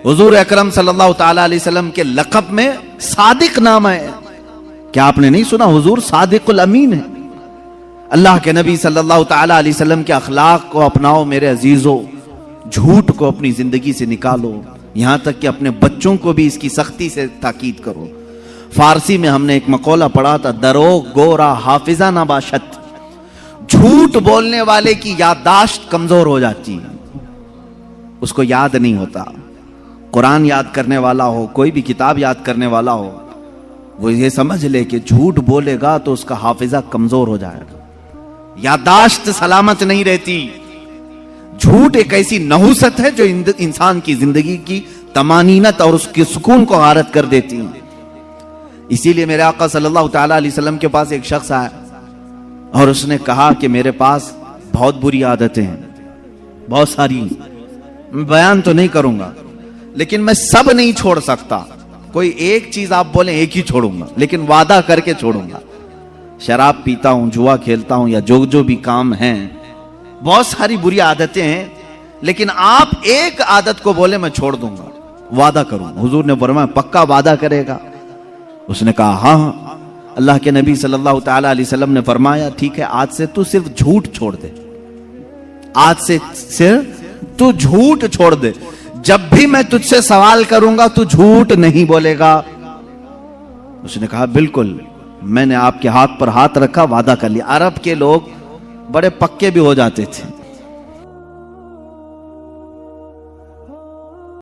حضور اکرم صلی اللہ تعالی علیہ وسلم کے لقب میں صادق نام ہے. کیا آپ نے نہیں سنا؟ حضور صادق الامین ہے. اللہ کے نبی صلی اللہ تعالی علیہ وسلم کے اخلاق کو اپناؤ میرے عزیزو، جھوٹ کو اپنی زندگی سے نکالو. یہاں تک کہ اپنے بچوں کو بھی اس کی سختی سے تاکید کرو. فارسی میں ہم نے ایک مقولہ پڑھا تھا، دروغ گورا حافظہ نہ باشد. جھوٹ بولنے والے کی یادداشت کمزور ہو جاتی ہے، اس کو یاد نہیں ہوتا. قرآن یاد کرنے والا ہو، کوئی بھی کتاب یاد کرنے والا ہو، وہ یہ سمجھ لے کہ جھوٹ بولے گا تو اس کا حافظہ کمزور ہو جائے گا، یادداشت سلامت نہیں رہتی. جھوٹ ایک ایسی نحوست ہے جو انسان کی زندگی کی طمانینت اور اس کے سکون کو غارت کر دیتی ہے. اسی لیے میرے آقا صلی اللہ تعالی علیہ وسلم کے پاس ایک شخص آیا اور اس نے کہا کہ میرے پاس بہت بری عادتیں ہیں، بہت ساری، میں بیان تو نہیں کروں گا لیکن میں سب نہیں چھوڑ سکتا. کوئی ایک چیز آپ بولیں ایک ہی چھوڑوں گا، لیکن وعدہ کر کے چھوڑوں گا. شراب پیتا ہوں، جوا کھیلتا ہوں، یا جو بھی کام ہیں، بہت ساری بری عادتیں ہیں، لیکن آپ ایک عادت کو بولے میں چھوڑ دوں گا، وعدہ کروں. حضور نے فرمایا پکا وعدہ کرے گا؟ اس نے کہا ہاں. اللہ کے نبی صلی اللہ تعالی علیہ وسلم نے فرمایا ٹھیک ہے، آج سے تو صرف جھوٹ چھوڑ دے، آج سے صرف تو جھوٹ چھوڑ دے. جب بھی میں تجھ سے سوال کروں گا تو جھوٹ نہیں بولے گا. اس نے کہا بالکل، میں نے آپ کے ہاتھ پر ہاتھ رکھا، وعدہ کر لیا. عرب کے لوگ بڑے پکے بھی ہو جاتے تھے.